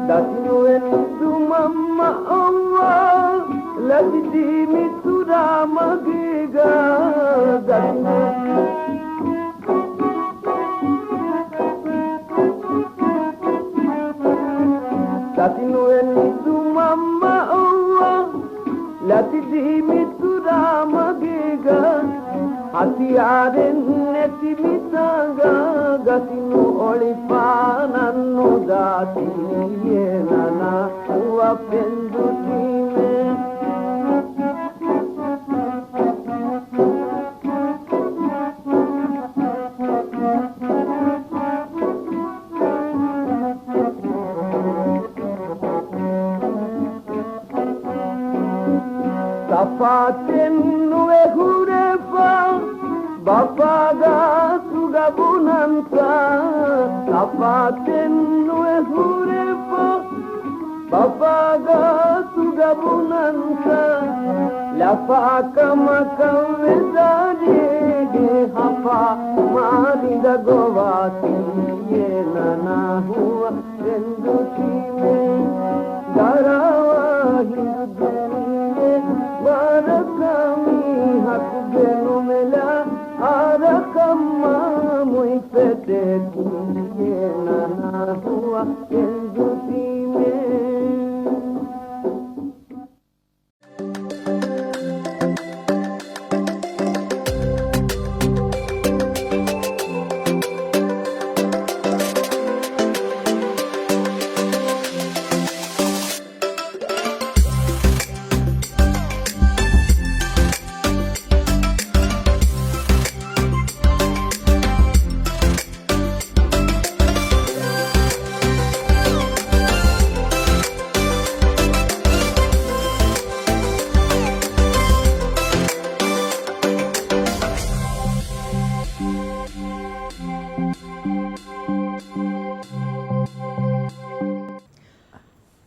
Datnuendu mamma Allah lagdi mitura magiga Datnuendu mamma Allah lagdi mitura magiga hatiyaren neti mitanga gatinu olipanannu dati ye nana huwa pendutime tapatennu ehurefa bapaga sugabunansa tapatennu ehurefa bapaga sugabunansa lafakama kavedade hapa marinda govati ye nana huwa pendutime garawa hindu barakami hakgenumela arakamma mui peteti ye nana huwa pendutime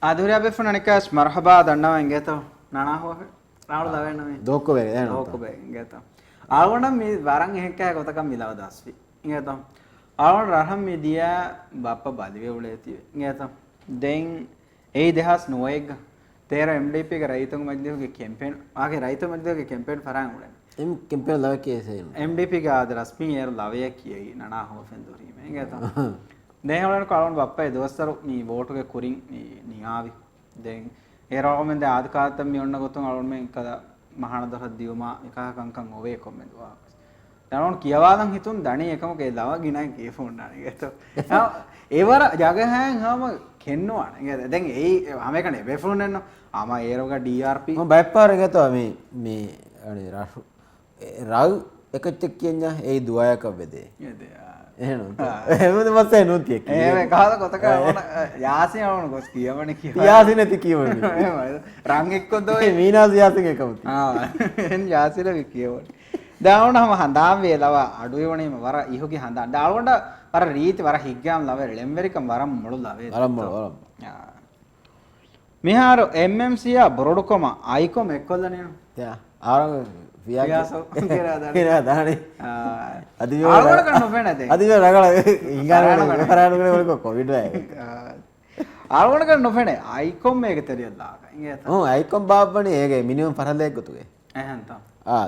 Adhuria befuna nikas marhaba danna engeto nana ho raul davenna me dokko be ena dokko be engeto alwana me waran ehekka gotakam milawa dasvi engeto alwana raham me dia bappa badive uleti engeto den ei dehas noeg tera MDP ge raitung madhyu ge campaign age raitung madhyu ge campaign faran ulen em campaign lava ke se MDP ge ad rasmi er lave kiye nana ho fenduri me engeto දෙහවලන කලවන් බප්පයි දවස්තර මේ වෝටුගේ කුරින් මේ ආවි දැන් ඒ රෝමෙන් ද ආදකාතම් මේ ඔන්න ගොතුන් අලුන් මේ කද මහානදර දියුමා එකහ කංකන් ඔවේ කොම්මෙන් වා දැන් කියවාදන් හිතුන් දණේ එකම කේ දව ගිනයි කේෆෝන්නානේ ඒතෝ ඒවර ජගහයන් හැම කෙන්නවන දැන් ඒ හැම එකනේ බෙෆෝන් නන්න ආම ඒරෝග DRP මම බයිපාර ගතෝ මේ අනේ රාහු රාහු එකච්ච කියන්නේ ඒ දුවයක වෙදේ එහෙමද මස්සේ නුතිය ඒ කාද කොතක යාසින අවුන ගොස් කියවන කිය යාසි නැති කියවන රං එක්කොද ඔය මීනාස් යාසින් එකමුති යාසිල කියවන දාවනම හඳාවේ ලව අඩුවවනීම වර ඉහුගේ හඳා දාවන්ට වර රීති වර හිග්ගාම් ලව ලෙම්වරිකම් වරම් මුළු ලවේ වරම් මිහාර MMC බොරොඩුකොම අයිකොම එක්කොල්ලනේ යා ආරංග වියාසෝ කියලා දානේ අදිව ආවල කන්න නොපෙනද අදිව රගල ඉංගාන කරානුනේ වලක කොවිඩ් වේ ආවල කන්න නොපෙනේ අයිකොම් මේක තෙරියලා ඉංගේත අයිකොම් බාබ්බනේ ඒගේ මිනිමම් පරලයක් ගතුගේ එහෙන්ත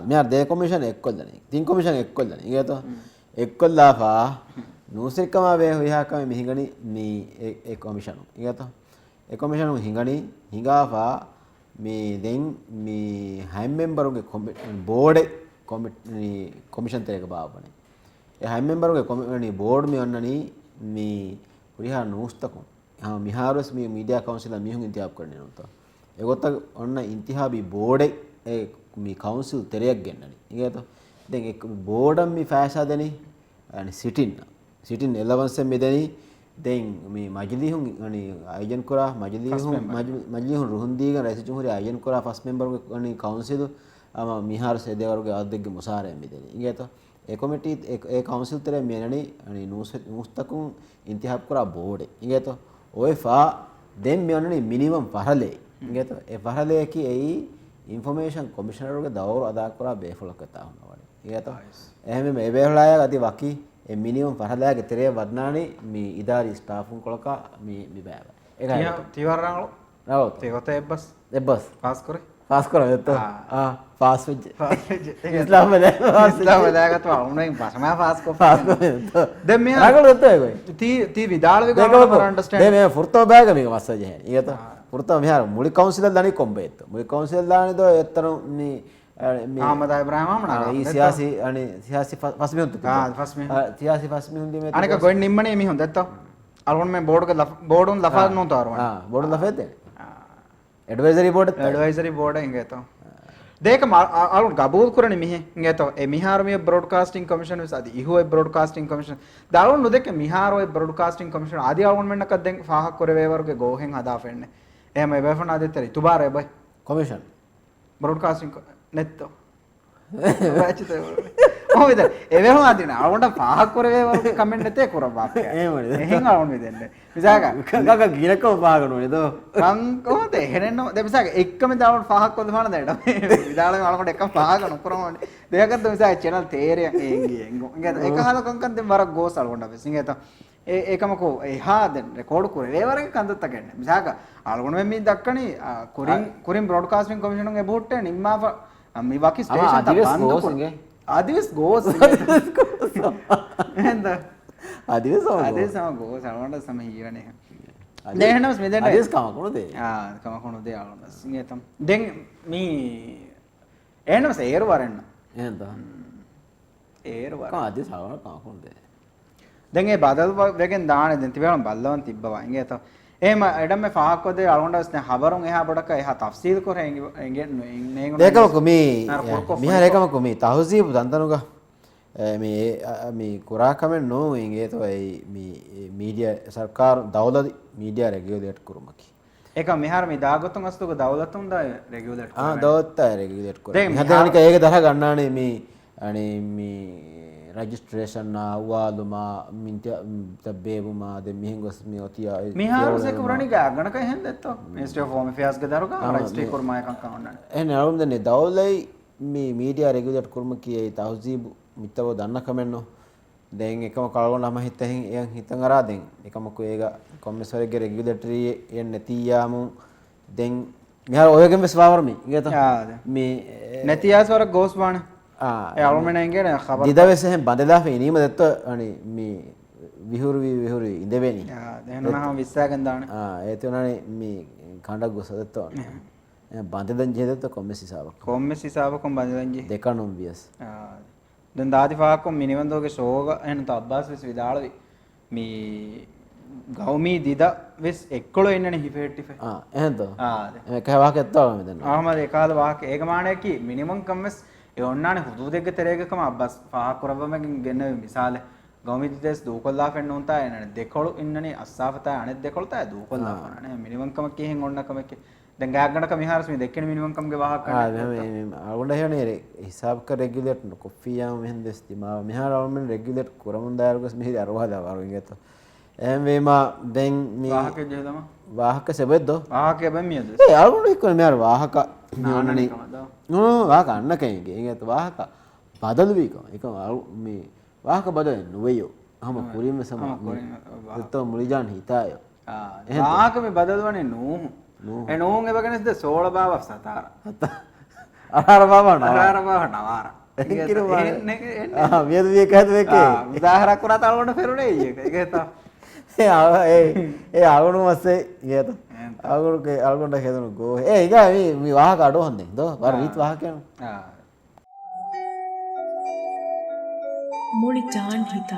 මෙයාර දේ කොමිෂන් එක්කොල්දනේ තින් කොමිෂන් එක්කොල්දනේ ඉගේත එක්කොල්ලාෆා නූසිකම වේ හොයාකම මිහිගනි මේ ඒ කොමිෂන් ඉගේත ඒ කොමිෂන් හිඟනි හිඟාෆා මේ දැන් මේ හයිම් මෙම්බරුගේ බෝඩ් කොමිෂන් තේක බාවනේ ඒ හයිම් මෙම්බරුගේ කොමිෂන් බෝඩ් මේ ඔන්නනි මේ පුරිහා නූස්තකම් හා මිහාරස් මේ මීඩියා කවුන්සිල් මිහුන් ඉන්තිහාබ් කරන්නේ නෝත ඒගොත්ත ඔන්න ඉන්තිහාබි බෝඩ් ඒ මේ කවුන්සිල් තෙරයක් ගෙන්නනි ඉගේත දැන් ඒ බෝඩම් මේ ෆෑෂා දෙනි අනි සිටින් 11 මෙදෙනි දැන් මේ මජලිහුන් අනි ආයෝජන කරා මජලිහුන් රුහුන්දීග රයිස් ජුහුරි ආයෝජන කරා ෆස්ට් මෙම්බර්ගේ අනි කවුන්සිල් මිහාර සේදවරුගේ අධ්‍යක්ෂ මුසාරෙන් මෙදෙනි ඉගේත ඒ කමිටි ඒ කවුන්සිල් තරේ මෙනනි අනි නූස්තකුන් ඉන්තිහාබ් කරා බෝඩ් ඉගේත ඔය ෆා දැන් මෙන්නනි මිනිමම් පහලේ ඉගේත ඒ පහලේ කි එයි ඉන්ෆර්මේෂන් කොමිෂනරුගේ දවරු අදා කරා බේෆලකතා වුණා වඩේ ඉගේත එහෙම මේ බේෆලාය ගති වකි ඒ මිනිමම් පහලයාගේ තරේ වදනානි මේ ඉදාරි ස්ටාෆුන් කොලක මේ බෑව ඒකයි තිවරරංගල නෝ තේගොත එබ්බස් පාස් පාස් කරා එතත පාස් වෙජ් ඉස්ලාම දාගත වුණා පසමා පාස් කො දැන් මේ රගල දෙත ඒකයි ති විදාල වේ ගන්න අන්ඩර්ස්ටෑන්ඩ් දැන් මේ ෆුර්තෝ බෑග මේක මස්සජ හැ ඊගත ෆුර්තෝ මෙහාර මුලි කවුන්සිල් දානි කොම්බේත් මුලි කවුන්සිල් දානි දෝ එතන මේ ආමදා ඉබ්‍රාහිම් ආමනා ඒ සියාසි අනේ සියාසි ෆස්මි හොන්තු ෆස්මි සියාසි ෆස්මි හොන්දි මේ අනක ගොන් නිම්මනේ මිහොන් දත්ත අලුන් මේ බෝඩුන් ලෆාස් නෝ තාරවන බෝඩුන් ලෆෙත් ඇඩ්වයිසරි බෝඩ් इंगेतो देख अरुण कबूल करने मिहे इंगेतो ए मिहार में ब्रॉडकास्टिंग कमीशन विस आदि इहो ए ब्रॉडकास्टिंग कमीशन दारुण नु देख मिहार ए ब्रॉडकास्टिंग कमीशन आदि अरुण में नक दें फाह करे वेवर के गोहें हदा फेने ए मैं वेफन आदि तरी तुबारे भाई कमीशन ब्रॉडकास्टिंग नेत्तो वाचिते ओ इधर एवे हो आदि ना अरुण फाह करे वेवर के कमेंट नेते करो बाप ए मरे එහෙන් අරුණ මෙදෙන්නේ විසාක ගග ගිරකව පාගනෝ නේද කොහොමද එහෙරෙන්න දැන් විසාක එක්කම දාවන පහක් වද පාන දැන් විදාලෙන් අලකට එකක් පහගන උපරම දෙයකට විසාක channel තේරේ එංගි එංගෝ ඉතින් එක හල කොන්කන් දෙන් වරක් ගෝසල් වොන්න බෙස් ඉතින් ඒකමකෝ එහා දැන් රෙකෝඩ් කරේ ඒ වරක කන්දත්ත ගන්න විසාක අලගොන මෙ දක්කනි කුරින් බ්‍රෝඩ්කාස්ටිංగ్ කමිෂන් ගේ බෝට්ටේ නිම්මා මේ වකි ස්ටේෂන් තබන්ද ආදිවස් ගෝස් එහෙන්ද ආදිවස් ගෝස් අලවන්න සමහියනේ දෙහනස් මෙදෙන්න ආදිවස් කමකුණු දේ කමකුණු දේ අලවන්න සිංහතම් දැන් මේ එහෙනස් ඒර වරන්න එහෙන්ද ඒර වර ආදිවස් අලවන්න කමකුණු දේ දැන් ඒ බදල් වගෙන් දාන්නේ දැන් තිබේනම් බල්ලවන් තිබ්බවා ඉංගේත එහෙම එඩම ෆාහක් වදේ අලවන්නස් නේ හබරුන් එහා බඩක එහා තෆ්සීල් කරේ ඉංගෙන් නේගොන ඒකමකු මේ මිහාර ඒකමකු මේ තහසීබ් දන්තනුගා මේ කුරා කමෙන් නෝ ඉංගේ તો මේ මීඩියා सरकार दौलत मीडिया रेगुलेट कुरुमकी ඒක මිහාර මේ දාගොතුන් අස්තුක දවලතුන් දා රෙගියුලේට් කරනවා දවලත් රෙගුලේට් කරනවා හදවනික ඒක දහ ගන්නානේ මේ අනේ මේ රෙජිස්ට්‍රේෂන් ආවාලුමා මින්තිය තබේබුමා දෙ මිහින්ගස් මේ ඔතියා මිහාරසේ කුරණි ගාගණක හෙන්දෙත්තෝ මිනිස්ට්‍රි ඔෆ් හෝම් අෆෙයර්ස් ගේ දරුක රෙජිස්ට්‍රි කුර්මා එකක් කවන්නනේ එන්නේ අරුම් දන්නේ දවලයි මේ මීඩියා රෙගුලේට් කුරුමකී ඒ තහසීබ් මිත්තව දන්න කමෙන්නෝ දැන් එකම කලගොනම හිතෙන් එයන් හිතන් අරා දැන් එකමකෝ ඒක කොම්මසර්ගේ රෙගියුලේටරි එන්නේ තියාමු දැන් මිහාර ඔයගෙම ස්වාවර්මි ගේත මේ නැතියාස්වර ගෝස් බාන ඒ අලුමෙනෙන්ගේ ખબર දිදවසෙන් බඳලා ෆේනීම දත්ත අනේ මේ විහුරු ඉඳවෙනි දැන් නහම විශ්වාසයෙන් දාන ඒ තුනනේ මේ කණ්ඩක් ගොස දත්ත බඳදන් ජෙදත්ත කොම්මෙස් හිසාවකම් බඳදන් ජෙ දෙකනම් වියස් දැන් දාති ෆාක්කොම් මිනිවන්දෝගේ ෂෝග එන තබ්බාස් විස් විදාලවි මේ ගෞමී දිද විස් එක්කොල එන්නනේ හිෆෙට්ටිෆේ එහෙන්ද මේ කහවාක ඇත්තව මෙතන ආමද ඒකාද වාක ඒකමාණයකි මිනිමම් කම්මස් ඒ ඔන්නානේ හුදු දෙක තරේකකම අබ්බස් ෆාක් කරවමකින් ගෙන්න මිසාල ගෞමිතිදස් දූකොල්ලා ෆෙන්න උන්තා එනනේ දෙකොළු ඉන්නනේ අස්සාෆතා අනෙත් දෙකොළුතා දූකොල්ලා නේ මිනිමම් කම කිහෙන් ඔන්න කමක දැන් ගෑග්ගණ කම විහාරස් මේ දෙකේ මිනිමම් කම්ගේ වාහක මේ අගොඩ හේනේ හිසාබ් ක රෙගියුලේට් කොෆියා මෙහෙන් දෙස්ති මා මෙහාර අවමෙන් රෙගියුලේට් කරමුන් දායරගස් මෙහි අරවහදා වරු ඉගත එහෙන් වේමා දැන් මේ වාහක ජෙදම වාහක සෙබෙද්දෝ වාහක බැමියද ඒ අගොඩ එක්ක මෙහාර වාහක නෝනනේ වාහක අන්න කෙනෙක්ගේ ඉගත වාහක බදලු වීකම එක මේ වාහක බදල නුවයෝ හම කුරීම සම එතෝ මුලිජාන් හිතායෝ වාහක මේ බදලවනේ නූ ඒ නූන් එවගෙනස්ද සෝල බාව සතාර අර බාව නවාර බාව නවාර වියද විය කහද වෙකේ උදාහරණයක් කරා තලවන්න පෙරුනේ ඒක තා ඒ අගොඩු මස්සේ ගියත අගොඩුගේ අල්ගොඩ හේදනු ගෝ ඒ ඉගා මේ වාහක අඩෝ හොන්දේ දෝ වර රීත් වාහක යනවා ಮೂಳಿ ಜಾನ್ ಹಿತ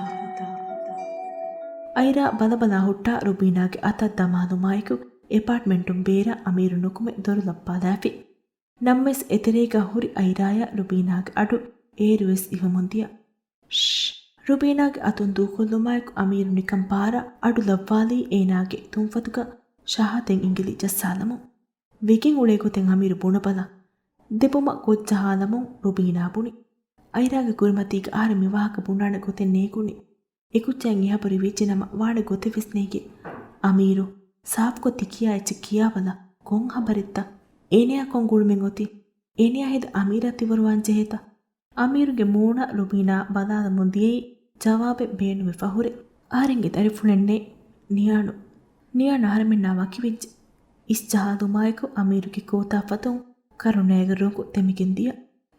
ಐರಾ ಬಲಬಲ ಹುಟ್ಟ ರುಬೀನಾಗೆ ಅತ ದಮಾದು ಮಾಯಿಕು ಎಪಾರ್ಟ್ಮೆಂಟುಂ ಬೇರ ಅಮೀರು ನುಕುಮೆ ದೊರಲಪ್ಪಾದಾಫಿ ನಮ್ಮೆಸ್ ಎತಿರೇಗ ಹುರಿ ಐರಾಯ ರುಬೀನಾಗೆ ಅಡು ಏರುವೆಸ್ ಇವ ಮುಂದಿಯ ರುಬೀನಾಗೆ ಅತುನ್ ದೂಕೊಲ್ಲು ಮಾಯಿಕು ಅಮೀರು ನಿಕಂಪಾರ ಅಡು ಲವ್ವಾಲಿ ಏನಾಗೆ ತುಂಫತುಗ ಶಹಾತೆಂ ಇಂಗಿಲಿ ಜಸ್ಸಾಲಮು ವಿಕಿಂಗ್ ಉಳೆಗೊತೆಂ ಅಮೀರು ಬುಣಬಲ ದೆಪುಮ ಕೊಜ್ಜಹಾಲಮು ರುಬೀನಾ ಬುಣಿ ಐರಾಗ ಗುರುಮತಿಗೆ ಆರ ಮಿವಾಹಕ ಬುಂಡಾಣ ಗೊತೆ ನೇಗುಣಿ ಎಕುಚ್ಚಂಗ್ ಇಹಪರಿ ವೀಚಿ ನಮ ವಾಡ ಗೊತೆ ವಿಸ್ನೇಗೆ ಅಮೀರು ಸಾಫ್ ಕೊತ್ತಿ ಕಿಯಾ ಎಚ್ಚ ಕಿಯಾವಲ ಕೊಂಗ್ ಹಬರಿತ್ತ ಏನೆಯ ಕೊಂಗುಳುಮೆಂ ಒತಿ ಏನೆಯ ಹೆದ ಅಮೀರ ತಿವರುವಾಂಚೆ ಹೇತ ಅಮೀರುಗೆ ಮೂಣ ರುಬೀನಾ ಬದಾದ ಮುಂದಿಯೇ ಜವಾಬೆ ಬೇಣುವೆ ಫಹುರೆ ಆರೆಂಗೆ ತರಿಫುಳೆನ್ನೆ ನಿಯಾಣು ಆರಮೆನ್ನ ವಕಿವಿಜ್ಜೆ ಇಸ್ ಜಹಾದು ಮಾಯಕು ಅಮೀರುಗೆ ಕೋತಾ ಫತಂ ಕರುಣೇಗ ರೋಗು ತೆಮಿಗಿಂದಿಯ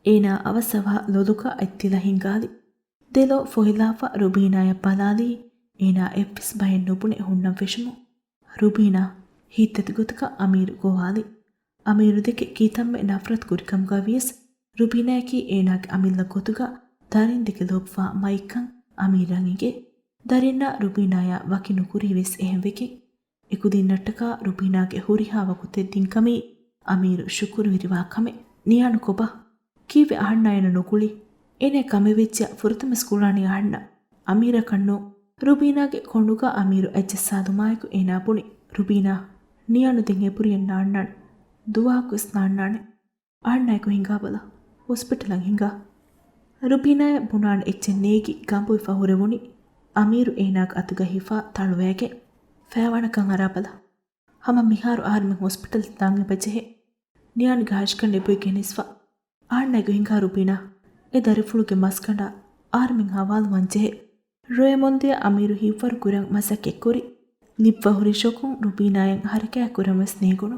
ಏನಾ ಅವಸವ ಲೊದುಕ ಐತ್ತಿಲ ಹಿಂಗಾಲಿ ದೆಲೋ ಫೊಹಿಲಾಫ ರುಬೀನಾಯ ಪಲಾಲಿ ಏನಾ ಎಫ್ಪಿಸ್ ಬಯನ್ ನುಬುಣೆ ಹುಣ್ಣಂ ಫೆಶುಮು ರುಬೀನಾ ಹೀತ್ತತಿ ಗುತಕ ಅಮೀರು ಗೋಹಾಲಿ ಅಮೀರು ದೆಕೆ ಕೀತಮ್ಮೆ ನಫರತ್ ಕುರಿಕಂ ಗವಿಯಸ್ ರುಬೀನಾಯಕಿ ಏನಾಗೆ ಅಮಿಲ್ಲ ಗೊತುಗ ದರಿನ್ ದೆಕೆ ಲೋಪ್ಫಾ ಮೈಕಂ ಅಮೀರಂಗಿಗೆ ದರಿನ್ನ ರುಬೀನಾಯ ವಕಿನು ಕುರಿವೆಸ್ ಎಹೆಂವೆಕೆ ಎಕುದಿನ್ ನಟ್ಟಕ ರುಬೀನಾಗೆ ಹುರಿಹಾವ ಕುತೆದ್ದಿನ್ ಕಮಿ ಅಮೀರು ಶುಕುರು ವಿರಿವಾ ಕಮೆ ನಿಯಾನು ಕೊಬ ಕೀವೆ ಅಹಣ್ಣಾಯನ ನುಕುಳಿ ಏನೇ ಕಮೆವೆಚ್ಚ ಫುರತಮ ಸ್ಕೂಲಾಣಿ ಅಹಣ್ಣ ಅಮೀರ ಕಣ್ಣು ರುಬೀನಾಗೆ ಕೊಂಡುಗ ಅಮೀರು ಎಚ್ಚೆಸ್ಸಾದು ಮಾಯಕು ಏನಾ ಪುಣಿ ರುಬೀನಾ ನಿಯಾನು ದೆಂಗೆ ಪುರಿಯನ್ನ ಅಣ್ಣಾಣೆ ದುವಾಕು ಸ್ನಾಣ್ಣಾಣೆ ಅಹಣ್ಣಾಯಕು ಹಿಂಗಾ ಬಲ ಹಾಸ್ಪಿಟಲಂಗ್ ಹಿಂಗಾ ರುಬೀನಾಯ ಬುಣಾಣ ಎಚ್ಚೆ ನೇಗಿ ಗಂಬುವಿ ಫಹುರೆವುಣಿ ಅಮೀರು ಏನಾಗ ಅತುಗ ಹಿಫಾ ತಳುವೇಗೆ ಫೇವಣಕಂ ಅರಾಬಲ ಹಮ ಮಿಹಾರು ಆರ್ಮೆ ಹಾಸ್ಪಿಟಲ್ ತಾಂಗೆ ಬಜೆಹೆ ನಿಯಾನ್ ಗಾಜ್ಕಂಡೆ ಬುಯ್ ಗೆನಿಸ್ವಾ ಆಣ್ಣೆಗು ಹಿಂಗಾ ರುಬೀನಾ ಎ ದರಿಫುಳುಗೆ ಮಸ್ಕಂಡ ಆರ್ಮಿಂಗ್ ಹವಾಲು ಮಂಜೆಹೆ ರೋಯಮೊಂದಿಯ ಅಮೀರು ಹಿಫರು ಕುರಂಗ್ ಮಸಕ್ಕೆ ಕುರಿ ನಿವ್ವ ಹುರಿಶೋಕುಂ ರುಬೀನಾಯಂ ಹರಕೆ ಕುರಮಸ್ ನೇಗುಣು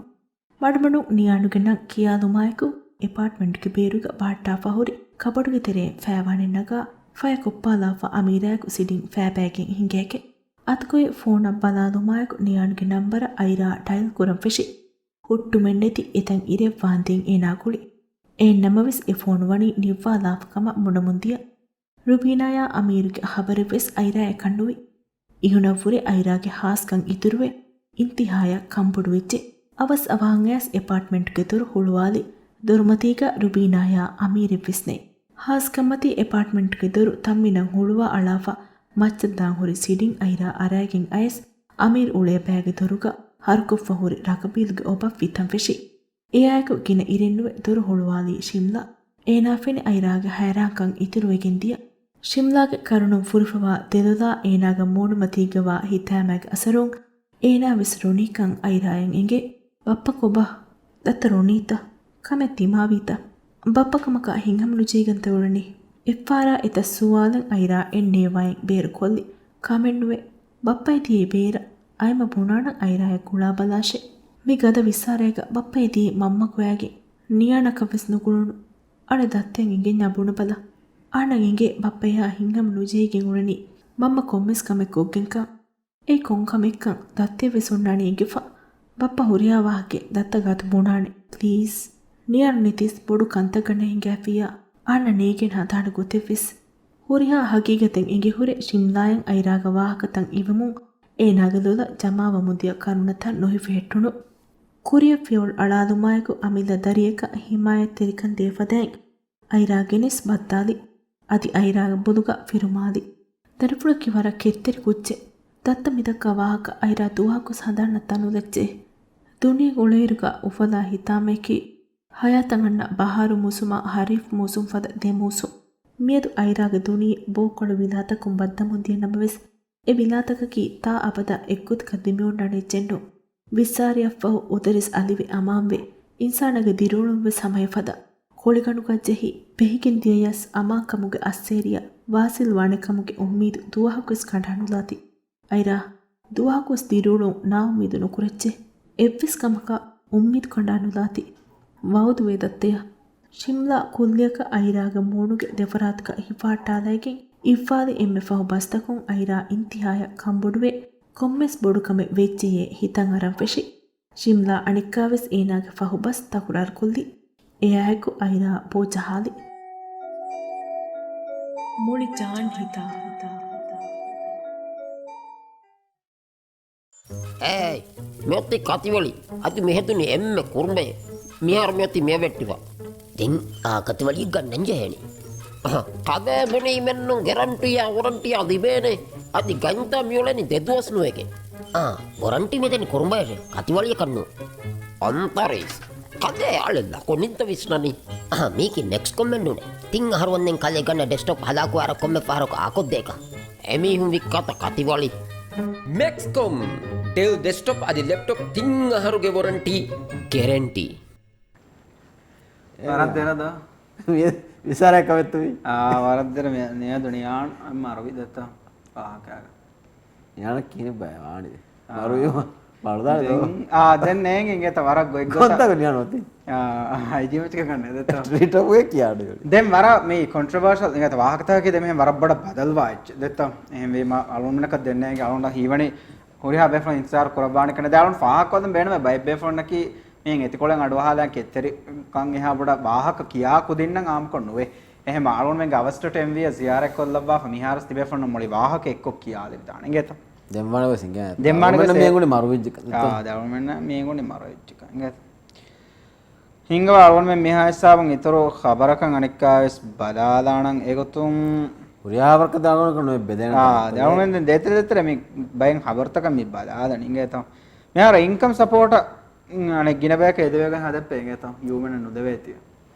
ಮಡ್ಮಡು ನಿಯಾಣುಗೆ ನಂ ಕಿಯಾಲು ಮಾಯಕು ಎಪಾರ್ಟ್ಮೆಂಟ್ಗೆ ಬೇರುಗ ಬಾಟ್ಟಾ ಫಹುರಿ ಕಬಡುಗೆ ತೆರೆ ಫೇವಾಣೆನ್ನಗ ಫಯ ಕೊಪ್ಪಾಲಾಫ ಅಮೀರಾಯಕು ಸಿಡಿಂಗ್ ಫೇಬ್ಯಾಗಿಂಗ್ ಹಿಂಗೇಕೆ ಅತ್ಕೊಯ್ ಫೋನ ಬಲಾಲು ಮಾಯಕು ನಿಯಾಣುಗೆ ನಂಬರ ಐರಾ ಟೈಲ್ ಕುರಂ ಫೆಶಿ ಹುಟ್ಟು ಮೆಣ್ಣೆತಿ ಎತಂ ಇರೆ ವಾಂದಿಂ ಏನಾಗುಳಿ ನಮವೆಸ್ ಎ ಫೋನ್ ವಣಿ ನಿವ್ವಾ ಲಾಫಕಮ ಮುಣಮುಂದಿಯ ರುಬೀನಾಯ ಅಮೀರುಗೆ ಹಬರಿವೆಸ್ ಐರಾಯ ಕಂಡುವಿ ಇಹುನವ್ವುರೆ ಐರಾಗೆ ಹಾಸ್ಕಂ ಇತುರುವೆ ಇಂತಿಹಾಯ ಕಂಬುಡುವಿಚ್ಚೆ ಅವಸ್ ಅವಾಂಗ್ಯಾಸ್ ಎಪಾರ್ಟ್ಮೆಂಟ್ಗೆ ದುರು ಹುಳುವಾಲಿ ದುರ್ಮತೀಗ ರುಬೀನಾಯ ಅಮೀರಿವಿಸ್ನೆ ಹಾಸ್ಕಮ್ಮತಿ ಎಪಾರ್ಟ್ಮೆಂಟ್ಗೆ ದುರು ತಮ್ಮಿನಂ ಹುಳುವ ಅಳಾಫ ಮಚ್ಚದ್ದಾಂ ಹುರಿ ಸಿಡಿಂಗ್ ಐರಾ ಅರಾಗಿಂಗ್ ಐಸ್ ಅಮೀರ್ ಉಳೆ ಬ್ಯಾಗೆ ದುರುಗ ಹರ್ಕೊಫ್ಫ ಹುರಿ ರಕಬೀಲ್ಗೆ ಒಬ್ಬ ವಿತಂ ಫೆಶಿ ಏಯಾಯಕು ಗಿನ ಇರೆನ್ನುವೆ ದುರು ಹುಳುವಾಲಿ ಶಿಮ್ಲಾ ಏನಾಫೆನೆ ಐರಾಗೆ ಹೈರಾಂಕಂ ಇತಿರುವೆಗಿಂದಿಯ ಶಿಮ್ಲಾಗೆ ಕರುಣು ಫುರುಫವಾ ತೆಲುದಾ ಏನಾಗ ಮೂಡುಮತೀಗವಾ ಹಿತಾಮ್ಯಾಗ ಅಸರೋಂ ಏನಾ ವಿಸರುಣೀಕಂ ಐರಾಯಂ ಇಂಗೆ ಬಪ್ಪ ಕೊಬ ದತ್ತ ರುಣೀತ ಕಮೆತ್ತಿ ಮಾವೀತ ಬಪ್ಪ ಕಮಕ ಹಿಂಗಮಲು ಜೀಗಂತ ಉಳನಿ ಇಫ್ಫಾರ ಇತ ಸುವಾಲಂ ಐರಾ ಎಣ್ಣೇವಾಯಂ ಬೇರು ಕೊಲ್ಲಿ ಕಾಮೆಣ್ಣುವೆ ಬಪ್ಪ ಇತಿಯೇ ಬೇರ ಐಮ ಬುಣಾಣ ಐರಾಯ ಕುಳಾ ಬಲಾಶೆ ಮಿ ಗದ ವಿಸಾರೇಗ ಬಪ್ಪ ಇದಿ ಮಮ್ಮಕುಯಾಗಿ ನಿಯಾಣಕವೆಸ್ ನುಗುಳುಣು ಅಡೆ ದತ್ತೆಂ ಇಂಗೆ ಞಬುಣು ಬಲ ಆಣಗಿಂಗೆ ಬಪ್ಪಯ್ಯ ಹಿಂಗಮ್ ನುಜೇಗೆ ಉಳನಿ ಮಮ್ಮ ಕೊಮ್ಮೆಸ್ ಕಮೆಕ್ ಒಗ್ಗೆಂಕ ಏ ಕೊಂಕಮೆಕ್ಕಂ ದತ್ತೆವೆಸ್ ಉಣ್ಣಾಣಿ ಇಂಗೆಫ ಬಪ್ಪ ಹುರಿಯಾವಾಹಕೆ ದತ್ತಗಾತು ಬುಣಾಣೆ ಪ್ಲೀಸ್ ನಿಯಾಣು ನಿತಿಸ್ ಬೊಡು ಕಂತಗಣ್ಣ ಹಿಂಗ್ಯಾಫಿಯ ಆಣ ನೇಗೆನ್ ಹದಾಣ ಗೊತ್ತೆವೆಸ್ ಹುರಿಯಾ ಹಗೀಗತೆಂ ಇಂಗೆ ಹುರೆ ಶಿಮ್ಲಾಯಂ ಐರಾಗ ವಾಹಕತಂ ಇವಮು ಏನಾಗಲುಲ ಜಮಾವ ಮುದಿಯ ಕರುಣತನ್ නොහිෆ හෙට්ටුණු ಕುರಿಯ ಫ್ಯೋಳ್ ಅಳಾಲುಮಾಯಕು ಅಮಿಲ ದರಿಯಕ ಹಿಮಾಯತ್ ತೆರಿಕನ್ ದೇಫದೆಂ ಐರಾಗೆನಿಸ್ ಬತ್ತಾಲಿ ಅದಿ ಐರಾಗ ಬುದುಗ ಫಿರುಮಾಲಿ ದರಪುಳಕ್ಕೆ ವರ ಕೆತ್ತೆರಿ ಕುಚ್ಚೆ ದತ್ತ ಮಿದಕ್ಕ ವಾಹಕ ಐರ ದುವಾಕು ಸಾಧಾರಣ ತನುಲೆಚ್ಚೆ ದುನಿಯ ಒಳೇರುಗ ಉಫಲ ಹಿತಾಮೇಕಿ ಹಯಾತಂಗಣ್ಣ ಬಹಾರು ಮುಸುಮ ಹರೀಫ್ ಮುಸುಂ ಫದ ದೆ ಮೂಸು ಮಿಯದು ಐರಾಗ ದುನಿ ಬೋಕೊಳು ವಿಲಾತಕುಂ ಬದ್ದ ಮುಂದಿಯ ನಬವೆಸ್ ಎ ವಿಲಾತಕಕಿ ತಾ ಅಬದ ಎಗ್ಗುತ್ ಕದ್ದಿಮಿಯುಂಡನೆ ಚೆಂಡು ವಿಸ್ಸಾರಿಯಫ್ಫಹು ಉದರಿಸ್ ಅಲಿವೆ ಅಮಾಂವೆ ಇನ್ಸಾನಗೆ ದಿರೋಳುಂವೆ ಸಮಯ ಫದ ಕೋಳಿಗಣುಗ ಜೆಹಿ ಬೆಹಿಗಿನ್ ದಿಯಯಸ್ ಅಮಾಕಮುಗೆ ಅಸ್ಸೇರಿಯ ವಾಸಿಲ್ ವಾಣೆಕಮುಗೆ ಉಮ್ಮೀದು ದುವಾಹಕುಸ್ ಕಂಡಾನುಲಾತಿ ಐರಾ ದುವಾಹಕುಸ್ ದಿರೋಳು ನಾ ಉಮ್ಮೀದು ನುಕುರೆಚ್ಚೆ ಎವ್ವಿಸ್ ಕಮಕ ಉಮ್ಮೀದು ಕಂಡಾನುಲಾತಿ ವೌದು ವೇದತ್ತೆಯ ಶಿಮ್ಲಾ ಕುಲ್ಯಕ ಐರಾಗ ಮೂಣುಗೆ ದೆಫರಾತ್ಕ ಹಿಫಾಟಾಲೈಗೆ ಇಫ್ಫಾದಿ ಎಮ್ಮೆ ಫಹು ಬಸ್ತಕುಂ ಐರಾ ಇಂತಿಹಾಯ ಕಂಬುಡುವೆ ಕೊಮ್ಮೆಸ್ ಬೊಡುಕಮೆ ವೆಜ್ಜೆಯೇ ಹಿತಂ ಅರಂಫೆಶಿ ಶಿಮ್ಲಾ ಅಣಿಕ್ಕಾವೆಸ್ ಏನಾಗೆ ಫಹು ಬಸ್ ತಕುರಾರ್ ಕುಲ್ದಿ ಎಯಾಯಕು ಐರಾ ಬೋಜಹಾಲಿ ಮೂಳಿ ಜಾನ್ ಹಿತಾ ಏಯ್ මෙොත්ති කතිවලි අති මෙහෙතුනි එම්ම කුරුඹේ මිහාර මෙොත්ති මේ වෙට්ටිවා දෙන් කතිවලි ගන්නන් ජහේනි කද මොනේ මෙන්නුන් ගැරන්ටියා වොරන්ටියා දිබේනේ අති ගන්තා මියොලනි දෙදුවස් නුවේකේ වොරන්ටි මෙතන කුරුඹේ කතිවලිය කන්නු අන්තරේස් කදේ අලෙල්ලා කොනින්ත විශ්නනි මේකේ නෙක්ස්ට් කමෙන්ට් උනේ තින් හරවන්නෙන් කලේ ගන්න ඩෙස්ක්ටොප් හදාකෝ අර කොම්මේ පාරක ආකොත් දෙක එමි හුම් වික්කත කතිවලි Maxcom Dell desktop adi laptop tinga haruge warranty guarantee වරක් දෙනද විසාරයක් කවෙත්තුයි වරක් දෙන නෑ දුනියාන් මරවි දත්ත පාහකයාග යන කියන බය ආනේ මරුයෝ බලදා දැන් නෑ ඉංගෙත වරක් ගොයි කොත්තක නියනොති හයිජීවිතික ගන්න දත්ත රීට ඔය කියන්නේ දැන් වර මේ කොන්ට්‍රොවර්ෂල් ඉංගෙත වාහකතාවකේ දෙමෙ වරබ්බඩ බදල්වා ඉච්ච දත්ත එහෙම වේම අලුන්නක දෙන්නේ ගේ අලුන්න හීවනේ හොරිහා බෙෆොන් ඉන්සාර කරබාන කන දාලුන් ෆාහකවදම් බේනම බයි බෙෆොන් නකි මෙන් එතිකොලෙන් අඩවහලන් කෙතරි කන් එහා බඩ වාහක කියා කුදින්නම් ආම් කොන්නුවේ එහෙම අලුන් මෙන් අවස්ටට එම්විය සියාරක් කොල්ලබ්බා ෆමිහාරස් තිබෙෆොන් මොලි වාහක එක්ක කියා දෙන්න ඉංගෙත දෙම්මනව සිංගා දෙම්මනව මේගොල්ලේ මරුවිජ් දැන් මෙන්න මේගොල්ලේ මරුවිජ් ඉංගෙත හිංගව අලුන් මෙන් මෙහාස්සාවන් ඊතරෝ ખબරකන් අනික්කාස් බලාලාණන් ඒගොතුම් උරියාවර්ක දාගොන කනෝ බෙදෙන දැන් මෙන් දෙතර මේ බයෙන් ખબરතක මේ බලාදන් ඉංගෙත මෙහාර ඉන්කම් සපෝට් අනේ ගින බෑක එදවගන් හදප්පේ ඉංගෙත යූමන නුදවේතිය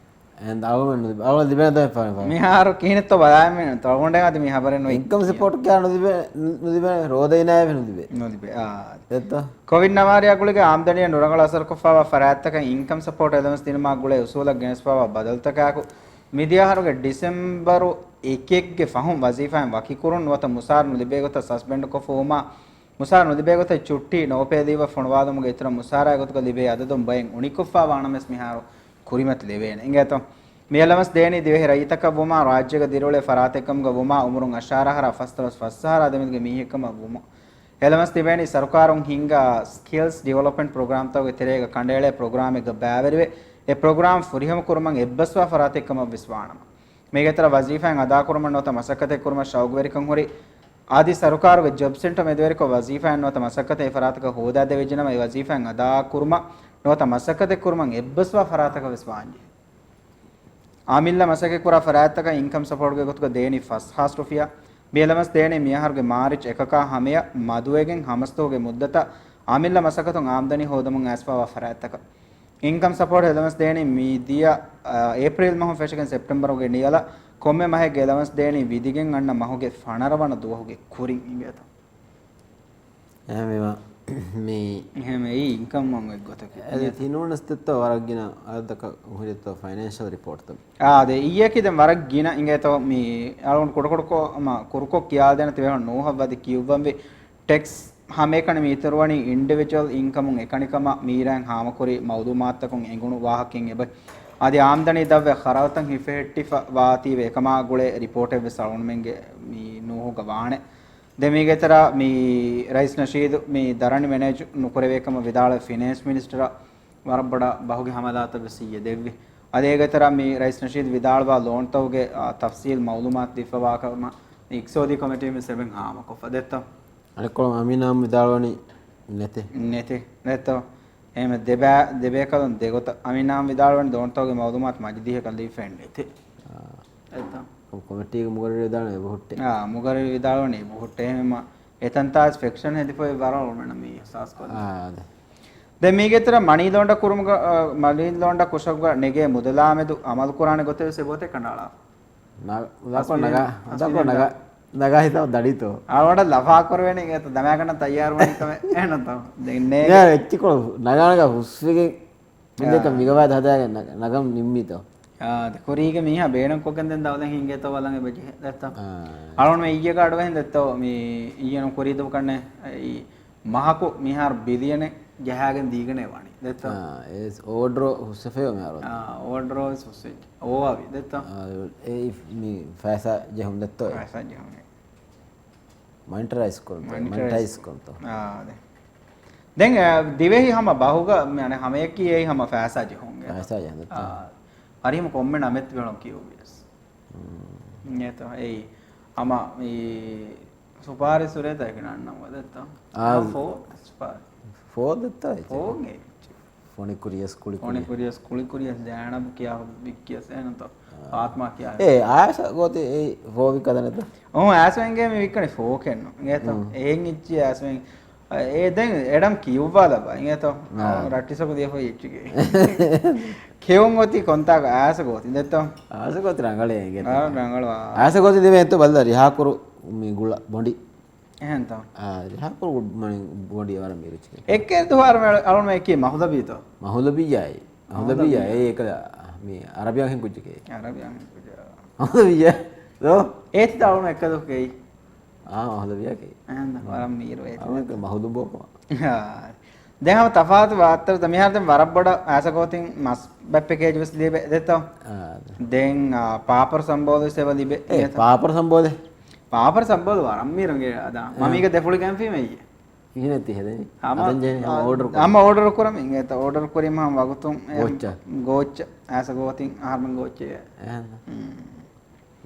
and අවල දිබෙන දේ පාන මෙහාර කිනෙත්ත බලාගෙන තවොණ්ඩෙන් අද මේ ખબරෙන් ඉන්කම් සපෝට් කියන නුදිබෙන රෝදේ නෑ වෙනුදිබේ නොදිබේ එත්ත ಕೋವಿಡ್ ನವಾರಿಯಾಗುಳಿಗೆ ಆಮದನಿಯ ನುರಗಳ ಅಸರ್ಕೊಫಾವ ಫರಾತ್ತಕ ಇನ್ಕಮ್ ಸಪೋರ್ಟ್ ಎದಮಸ್ ದಿನಮಾಗುಳೆ ಉಸೂಲ ಗೆಣಸ್ಪಾವ ಬದಲ್ತಕಾಕು ಮಿದಿಯಾಹರುಗೆ ಡಿಸೆಂಬರು ಏಕೆಕ್ಗೆ ಫಹುಂ ವಜೀಫಾಂ ವಕಿಕುರುನ್ ವತ ಮುಸಾರ್ ನುದಿಬೇಗೊತ ಸಸ್ಪೆಂಡ್ ಕೊಫೋಮಾ ಮುಸಾರ್ ನುದಿಬೇಗೊತ ಚುಟ್ಟಿ ನೋಪೇದೀವ ಫುಣವಾದಮುಗೆ ಇತರ ಮುಸಾರಾಗೊತಕ ಲಿಬೆ ಅದದೊಂ ಬಯಂ ಉಣಿಕೊಫಾ ವಾಣಮೆಸ್ ಮಿಹಾರು ಕುರಿಮತ್ ಲಿಬೇನೆ ಇಂಗೇತ ಮೇಲಮಸ್ ದೇನಿ ದಿವೆ ರೈತಕ ವುಮಾ ರಾಜ್ಯಗ ದಿರೋಳೆ ಫರಾತೆಕಂಗ ವುಮಾ ಉಮರುಂ ಅಶಾರಹರ ಫಸ್ತವಸ್ ಫಸ್ಸಾರ ಅದಮಿಗೆ ಮೀಹಿಕಮ ವುಮಾ ಎಲಮಸ್ ದಿವೇನಿ ಸರ್ಕಾರಂ ಹಿಂಗ ಸ್ಕಿಲ್ಸ್ ಡೆವಲಪ್ಮೆಂಟ್ ಪ್ರೋಗ್ರಾಮ್ ತವ ತೆರೆಗ ಕಂಡೇಳೆ ಪ್ರೋಗ್ರಾಮ್ ಎಗ ಬ್ಯಾವರಿವೆ ಎ ಪ್ರೋಗ್ರಾಮ್ ಫುರಿಹಮ ಕುರುಮಂ ಎಬ್ಬಸ್ವಾ ಫರಾತೆಕಮ ವಿಸ್ವಾಣಮ ಮೇಗತರ ವಜೀಫಾಂ ಅದಾ ಕುರುಮನ್ ನೋತ ಮಸಕತೆ ಕುರುಮ ಶೌಗವೆರಿಕಂ ಹೊರಿ ಆದಿ ಸರ್ಕಾರಗ ಜಾಬ್ ಸೆಂಟರ್ ಮೆದವೆರಿಕ ವಜೀಫಾಂ ನೋತ ಮಸಕತೆ ಫರಾತಕ ಹೋದಾ ದೇವಿಜನಮ ಎ ವಜೀಫಾಂ ಅದಾ ಕುರುಮ ನೋತ ಮಸಕತೆ ಕುರುಮಂ ಎಬ್ಬಸ್ವಾ ಫರಾತಕ ವಿಸ್ವಾಂಜಿ ಆಮಿಲ್ಲ ಮಸಕೆ ಕುರ ಫರಾತಕ ಇನ್ಕಮ್ ಸಪೋರ್ಟ್ ಗೆ ಗೊತ್ತಕ ದೇನಿ ಫಸ್ಟ್ ಹಾಸ್ಟ್ರೋಫಿಯಾ ಬೇಲಮಸ್ ದೇನೆ ಮಿಯಾಹರ್ಗೆ ಮಾರ್ಚ್ එකක හමය මදුවේගෙන් හමස්තෝගේ මුද්දත ආමිල්ල මසකතුන් ආම්දනි හොදමුන් ඇස්පාව ෆරාත්තක ඉන්කම් සපෝර්ට් හෙලමස් දේනේ මීදිය ඒප්‍රිල් මහ ෆෙෂකන් සෙප්ටෙම්බර්ගේ නියල කොම්මෙ මහ ගෙලමස් දේනේ විදිගෙන් අන්න මහගේ ෆනරවන දුවහුගේ කුරින් ඉංගත එහෙමම මේ එහෙම ඒ ඉන්කම් මම ගොතක අද තිනුනස්තත් වරක්ගෙන අදක උහිරත ෆයිනෑන්ෂල් රිපෝට් තම ආදේ ඊයකේ දැන් වරක් ගින ඉංගත මේ අලුන් කොඩකොඩකෝ කුරුකෝ කියා දෙන තේ නෝහවද කිව්වම් වේ ටැක්ස් හැමේකන මීතරවණි ඉන්ඩිවිජුවල් ඉන්කම් එකනිකම මීරන් හාමකුරි මෞදුමාත්තකුන් එඟුණු වාහකින් එබ ආදී ආම්දනි දව්ව kharaවතන් හිෆෙට්ටි වාති වේකමා ගුලේ රිපෝට් එක සලුන් මෙන්ගේ මේ නෝහ ගවාණේ දෙමීගෙතර මේ රයිස් නෂීද් මේ දරණි මැනේජ් නුකරවේකම විදාල ෆිනෑන්ස් මිනිස්ටර් වරබඩ බහුගේ හමදාත වෙසිය දෙවි අදේගෙතර මේ රයිස් නෂීද් විදාලවා ලෝන් තවගේ තෆ්සීල් මවුලුමාත් දිෆවාකම ඉක්සෝදි කමිටුවේ මේ සෙබෙන් හාම කොෆදෙත්ත අනිකොම අමිනාම් විදාලවනි නැතේ එහෙම දෙබෑ කලන් දෙගොත අමිනාම් විදාලවනි ලෝන් තවගේ මවුලුමාත් මජ්දිහ කල්ලි ෆෙන්ඩ් එතේ එතන කොමිටියක මුගරේ දාන බොහොට්ටේ මුගරේ විදාලවනේ බොහොට්ටේ එහෙම එතන තාස් ෆික්ෂන් හෙදිපොයි වරවල මෙන්න මේ සාස් කොල්ල දැන් මේකේතර මණීලොන්ඩ කුරුමුග මණීලොන්ඩ කුෂග නෙගේ මුදලාමෙදු අමල් කුරානේ ගොතේ සෙබෝතේ කණාලා නගා හිතව දඩිතෝ ආවට ලෆා කරවෙනේ ඒක දමයාගන්න තයාර වණිකම එහෙනම් තව දෙන්නේ යා එච්චිකො නගානක හුස්විගේ මෙදක මිගවාද හදාගෙන නගම් නිම්මිතෝ කොරීග මීහ බේනම් කොකෙන්දෙන් දවදන් හින්ගේතව වලංගෙ බෙජි දැත්තම් අලොන් මේ ඊයේ කාඩ වෙන් දැත්තව මේ ඊයන කොරීදව කන්නේ මහකු මිහාර බිලියන ජහාගෙන් දීගනේ වණි දැත්තම් ඒ ඕඩරෝ හුස්සෆේ මෙහාර ඕඩරෝ හුස්සේ ඕවි දැත්තම් ඒ මේ ෆෑසා ජහම් දැත්තෝ ෆෑසා ජහම් මන්ටරයිස් කරතෝ දැන් දිවෙහි හම බහුග يعني හමයක් කීයේ හම ෆෑසා ජහම් ෆෑසා ජහම් දැත්තෝ හරිම කොම්මෙ නමෙත් වෙනවා කියෝවිස් නේත ඒ අම මේ සුපාරි සුරේත එකනන්නම් වදත්තා ෆෝ දත්තා ෆෝගේ ෆොනිකුරියස් කුලිකුරියස් දැනම කියා වික්කියස් එනත ආත්මා කියා ඒ ආයස ගෝතේ ඒ ෆෝ විකදනත ඔව් ආසෙන්ගේ මේ වික්කනේ ෆෝ කෙන්න නේත එහෙන් ඉච්චි ආසෙන් ඒ දැන් එඩම් කිව්වා ලබා නේත රට්ටිසක දියෝ ඉච්චිගේ කෙවුන් ඔති කොන්තාක ආසගෝති දෙත්තෝ ආසගෝති රංගලේ ගේ රංගලවා ආසගෝති දෙමෙ එත්ත බල්ලා රිහාකුරු මේ ගුල බොඩි එහෙන් තව රිහාකුරු මණි බොඩි වර මිරුචි එක්කේ දුවාර අලුන් මේ කී මහුදබීතෝ මහුදබියයි ඒක මේ අරබියන් හින් කුජ්ජකේ මහුදබිය දෝ ඒත් තාවුන එක දුකේ මහුදබියකේ එහෙන් වරම් මීරෝ ඒක මහුදුම් බෝකම දැන් හම තෆාත් වාත්තර තමිහාර දැන් වරබ්බඩ ආසකෝතින් මස් බැප්පේකේජ් වස් ලිබෙ දෙතෝ දැන් පාපර සම්බෝධ සේව ලිබෙ පාපර සම්බෝධ වරම් මීරගේ අදා මමීක දෙෆුලි කැම්ෆී මෙයි ඉහිනති හෙදේ අම ඕඩර් කරමින් ඒත ඕඩර් කරීම හම වගතුම් ගෝච්ච ආසකෝතින් ආහර්මන් ගෝච්චය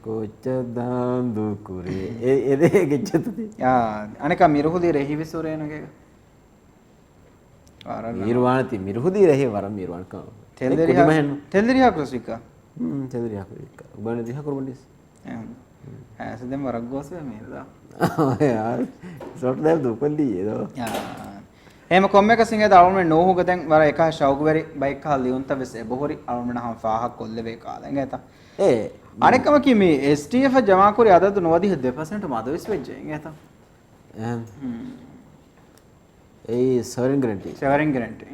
ගෝච්ච දාන්දු කුරේ එදේ ගෙච්චතුති අනික මිරුහුදී රෙහි විසුරේනගේ මිරුවානති මිරුහුදී රෙහි වරම් මිරුවානක තෙල්දරියා ක්‍රසික තෙල්දරියා ක්‍රසික උබන දිහා කරබන්දිස් ඇසදෙන් වරක් ගෝස්වේ මේරදා සොට් දැම් දුපල්ලි ඒදෝ එහෙම කොම්මක සිංහේ දවුනේ නෝහුග දැන් වර එක ෂවුගවරි බයික් කහ ලියුන්ත වෙස් බොහොරි අලුමන හම් ෆාහක් කොල්ල වේ කාලෙන් ගත ඒ අනෙකම කිමි STF ජමා කුරි අදද නොවදී 2% මදවිස් වෙජ්ජේ ගත ඒ සවරින් ගරන්ටි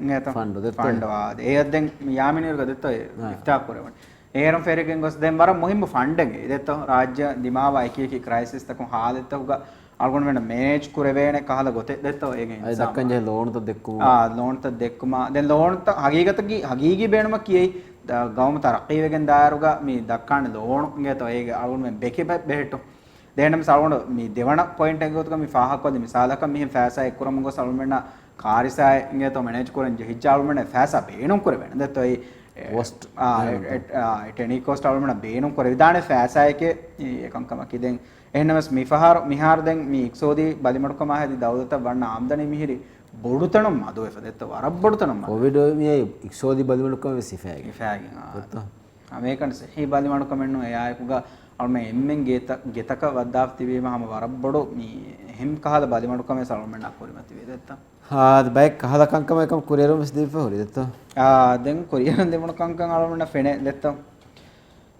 ගත ෆන්ඩ් වාද ඒ දැන් යාමිනියර ගදත ඉෆ්තා කරවන ඒරම් ෆෙරගෙන් ගොස් දැන් වර මුහිම්ම ෆන්ඩගේ දෙත රාජ්‍ය දිමාව එකකි ක්‍රයිසිස් තකු ಹಾಲೆತ್ತ ಹುಗ ಅಲ್ಗೊಂಡು ವೇಣ ಮೇನೇಜ್ ಕುರೆವೇನೆ ಕಾಲ ಗೊತ್ತೆ ದೆತ್ತ ಏಗೆ ಐ ದಕ್ಕಂಜೆ ಲೋನ್ ತ ದೆಕ್ಕು ಲೋನ್ ತ ದೆಕ್ಕುಮ ದೆನ್ ಲೋನ್ ತ ಹಗೀಗತಗಿ ಹಗೀಗಿ ಬೇಣಮ ಕಿಯೈ ಗೌಮ ತರಕೀವೆಗೆನ್ ದಾರುಗ ಮಿ ದಕ್ಕಾಣ ಲೋನ್ ಗೆತ ಏಗೆ ಅಲ್ಗೊಂಡು ಮೆ ಬೆಕೆ ಬೆහෙಟ್ಟು ದೇಣಮ ಸಲ್ಗೊಂಡು ಮಿ ದೇವಣ ಪಾಯಿಂಟ್ ಎಗೆ ಗೊತ್ತಕ ಮಿ ಫಾಹಕ್ ವದಿ ಮಿಸಾಲಕ ಮಿ ಫಾಸಾ ಎಕ್ಕುರಮ ಗೊ ಸಲ್ಮೆಣ್ಣ ಕಾರಿಸಾಯ ಗೆತ ಮೇನೇಜ್ ಕುರೆನ್ ಜೆ ಹಿಜ್ಜಾಲ್ಮೆಣ್ಣ ಫಾಸಾ ಬೇಣಂ ಕುರೆವೇಣ ದೆತ್ತ ಏ cost any cost අවුලම බේනුම් කර විදානේ ෆෑසායකේ එකංකම කිදෙන් එහෙනමස් මිහාර දැන් මේ ඉක්සෝදී බලිමඩකම හැදි දවදත වන්න ආම්දනේ මිහිරි බොඩුතනම් මදෝ එපදෙත්ත වරබ්බොඩුතනම් කොවිඩ් මේ ඉක්සෝදී බලිමඩකම සිෆෑගේ මේකන් සහි බලිමඩකම එන්නු එයායකුගා අල්ම එම්මෙන් ගෙතක වද්දාප් තිබීම හැම වරබ්බොඩු මේ හිම් කහල බලිමඩකම සල්මෙන් අකුරිමති වේදත්තා බයික් කහල කංකම එකම කුරියරම ස්දීප හොරි දෙත්ත දැන් කුරියරන් දෙමුණ කංකම් අලවන්න ෆෙනේ දෙත්ත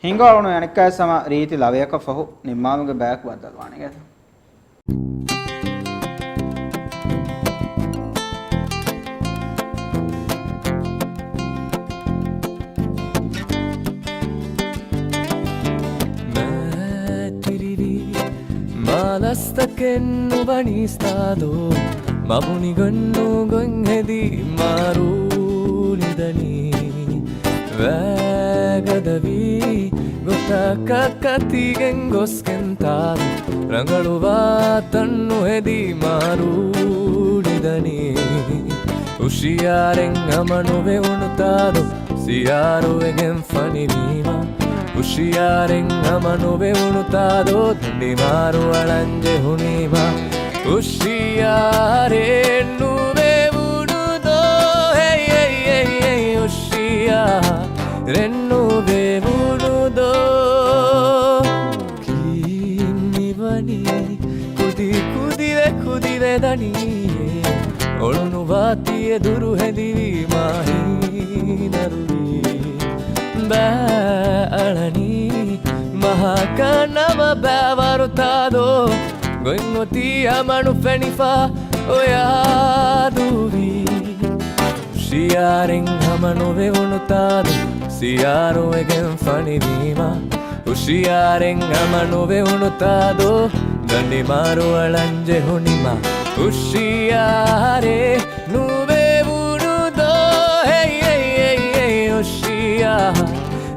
හිංග අලවන අනිකය සම රීති ලවයක ෆහු නිම්මානුගේ බෑක් වද්දල් වානේ ගත ಮಾಲಸ್ತಕ್ಕೆನ್ನು ಬಣಿಸ್ತಾದೋ ಮಬುನಿಗಣ್ಣು ಗಂಗೆದಿ ಮಾರೂಲಿದನಿ ವೇಗದವಿ ಗೊತ್ತಕ್ಕ ಕತಿಗೆಂಗೊಸ್ಕೆಂತಾದು ರಂಗಳುವ ತಣ್ಣು ಹೆದಿ ಮಾರೂಲಿದನಿ ಹುಷಿಯಾರೆಂಗಮನುವೆ ಉಣುತ್ತಾದು ಸಿಯಾರುವೆಗೆಂ ಫನಿವೀಮ ಹುಷಿಯಾರೆಂಗಮನುವೆ ಉಣುತ್ತಾದೋ ತಿಂಡಿ ಮಾರು ಅಳಂಜೆ ಹುಣಿಮ ಹುಷಿಯಾರೆನ್ನುವೆ ಉಣುದೋ ಹುಷಿಯಾರೆನ್ನುವೆ ಉಣುದೋ වේදනී ඔළුණු වාතිය දුරු හැදිවීමහි දරුවී බෑලනී මහකනම බෑවරුතාදෝ ගොයින්ගොතිය මනු පැනිපා ඔයාදුවී ශියාරෙන් හම නොවෙවුණුතාදු සියාරුවගෙන් ෆනිවීම උෂියාරෙන් හම නොවෙවුණුතාදෝ ගඩිමාරු අලංජෙහුනිම උෂියාරේ නුවෙවුණුදෝ උෂියා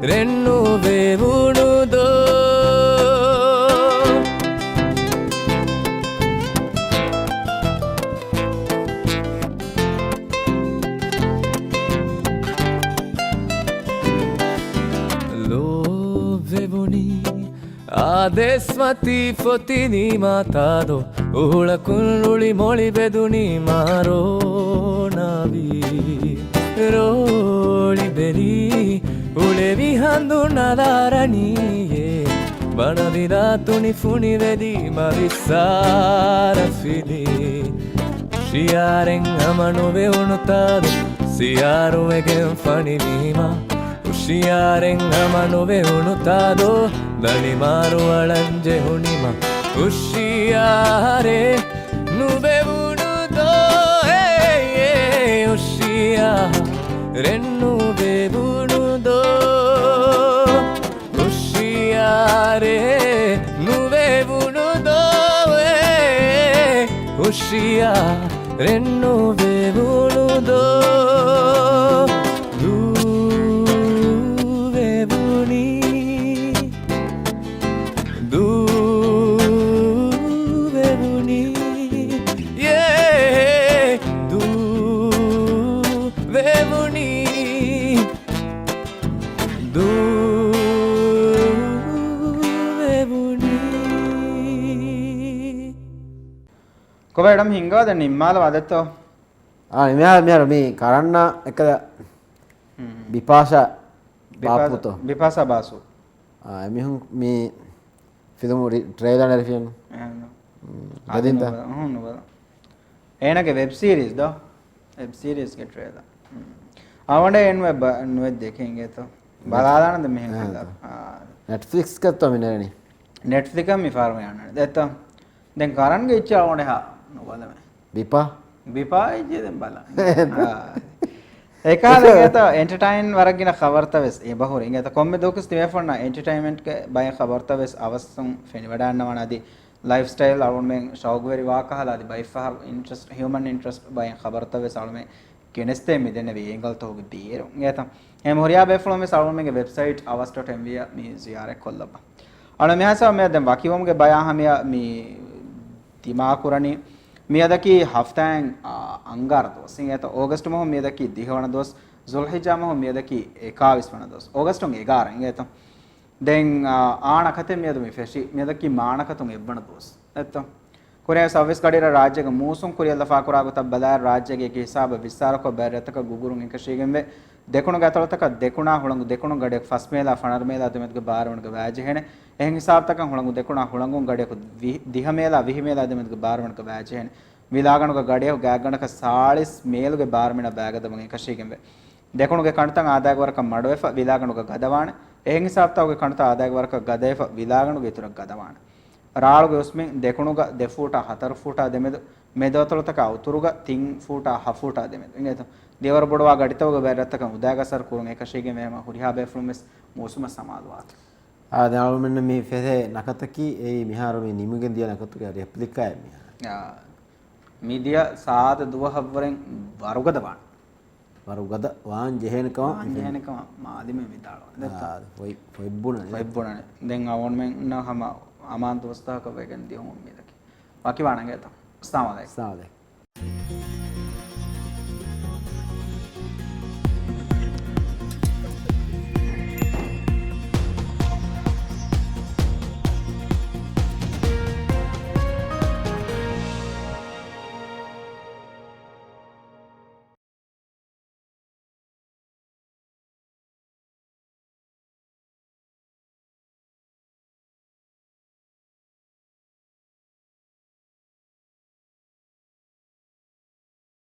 රෙන්නුවෙවුණුදෝ ಆದೇಸ್ಮತಿ ಫೊತಿನಿ ಮಾತಾದೋ ಉಹುಳ ಕುಳ್ಳುಳಿ ಮೊಳಿ ಬೆದುನಿ ಮಾರೋ ನಾವಿ ರೋಳಿ ಬೆರಿ ಉಳೆವಿ ಹಂದು ನದಾರಣಿಯೇ ಬಣವಿದ ತುಣಿ ಫುಣಿ ವೆದಿ ಮವಿಸಾರ ಫಿದಿ ಶಿಯಾರೆಂಗ ಮನುವೆ ಉಣುತ್ತಾದು ಸಿಯಾರುವೆಗೆ ಫಣಿವೀಮ ಉಷಿಯಾರೆಂಗ ಮನುವೆ ಉಣುತ್ತಾದೋ ದಣಿಮಾರು ಅಳಂಜೆ ಹುಣಿಮ ಉಷಿಯಾರೆ ನುವೆ ಉಣುದೋ ಉಷಿಯಾ ರೆನ್ನುವೆ ಉಣುದೋ ಉಷಿಯಾರೆ ನುವೆ ಉಣುದೋ ಉಷಿಯಾ ರೆನ್ನುವೆ ಉಣುದೋ කොබේඩම් හිංගවද නිම්මාල වදත්තෝ මෙයාර මේ කරන්න එක විපාශා බාපුතෝ විපාසා බාසු එමිහුන් මේ ෆිල්ම් ට්‍රේලර් නැරෆියන් අදින්ත ඒනගේ වෙබ් සීරීස් දෝ වෙබ් සීරීස් ගේ ට්‍රේලර් අවණ්ඩ එන් වෙබ් නුවෙත් දෙකෙන්ගේ තෝ බලාදානද මෙහෙන් නෙට්ෆ්ලික්ස් කත්තෝ මිනරනි නෙට්ෆ්ලික්ස් මි ෆාර්ම යන්න දෙත්තා දැන් කරන්ගේ ඉච්චා අවණ්ඩ හා නොබලම විපා ඉච්චේ දැන් බලන්න ඒකාලෙගත එන්ටර්ටයින් වරගින खबरතවස් ඒ බහුර ඉංගත කොම්මෙ දෝකස් තියෆොන්න එන්ටර්ටයින්මන්ට් ක බය खबरතවස් අවස්සම් ෆෙනි වඩන්නවන අදි ලයිෆ් ස්ටයිල් අරුන් මෙන් ෂෝග්වරි වාකහලා අදි බයි ෆහර් ඉන්ට්‍රස්ට් හියුමන් ඉන්ට්‍රස්ට් බය खबरතවස් අරුන් මෙ කෙනෙස්තේ මිදෙන වේ එංගල්තෝග බීරු ඉංගත එම හොරියා බෙෆ්ලෝ මෙ සරුන් මෙගේ වෙබ්සයිට් avas.mv මේ ziyaret කොල්ලබ අන මෙහසා මෙ දැන් වකිවම්ගේ බය අහමියා මේ තිමාකුරණි මියදකි හෆ්තෑන් අංගාර දොස් ඉංගත ඕගස්ට් මොහ මියදකි දිහවන දොස්ዙල්හිජා මොහ මියදකි 21 වන දොස් ඕගස්ට් 11 ඉංගත දැන් ආනකතේ මියද මේ ෆෙෂි මියදකි මානකතුන් එබ්බන දොස් නැත්ත කොරියා සර්විස් කඩේර රාජ්‍යක මූසුම් කොරියා ලෆා කරාගත බදාර රාජ්‍යගේ හිසාබ විස්තරක බැරතක ගුගුරුන් එක ශීගෙම්බේ දෙකුණු ගතලතක දෙකුණා හුළඟු දෙකුණු ගඩේ ෆස්මේලා ෆනර්මේලා දෙමෙත්ක බාරවණක වැජහෙන එහෙන් හිසාබතක හුළඟු දෙකුණා හුළඟුන් ගඩේක දිහමේලා විහිමේලා දෙමෙත්ක බාරවණක වැජහෙන විලාගණක ගඩේ ගෑගණක 40 මේලුගේ බාරමින බෑගදමන් එක ශීගෙම්බේ දෙකුණුගේ කණතන් ආදායක වරක මඩවෙෆ විලාගණක ගදවාන එහෙන් හිසාබතවගේ කණත ආදායක වරක ගදේෆ විලාගණුගේ තුරක් ගදවාන ರಾಳುಗೆ ಉಸ್ಮಿನ್ ದೆಕುಣುಗ ದೆಫೂಟ 4 ಫೂಟ ದೆಮೆದು ಮೇದವತಲತಕ ಉತುರುಗ ತಿಂಗ್ ಫೂಟ 1/2 ಫೂಟ ದೆಮೆದು ಇಂಗೇತ ದೇವರ ಬಡವಾ ಗಡಿತವಗ ಬೆರತ್ತಕ ಉದಾಗಸರ್ ಕುರುಂ ಏಕಶಿಗೆ ಮೇಮ ಹುರಿಹಾ ಬೆಫ್ಲುಮಿಸ್ ಮೂಸುಮ ಸಮಾದವಾತ ආදාಳು මෙන්න මේ ෆෙසේ නකතකි ඒ මිහාර මේ නිමුගෙන් දිය නකතුගේ රෙප්ලිකා මිහාර මීඩියා සාද දුවහවරෙන් වරුගද වාන් ජෙහෙනකම මාදිමෙ මිතාලව දත්තා වයිබ්බුණනේ දැන් අවොන් මෙන් නහම අමාන්ත වස්තාවක වෙගෙන් දියුම් මේදකි. बाकी वाणंगे तो अस्सलाम वालेकुम.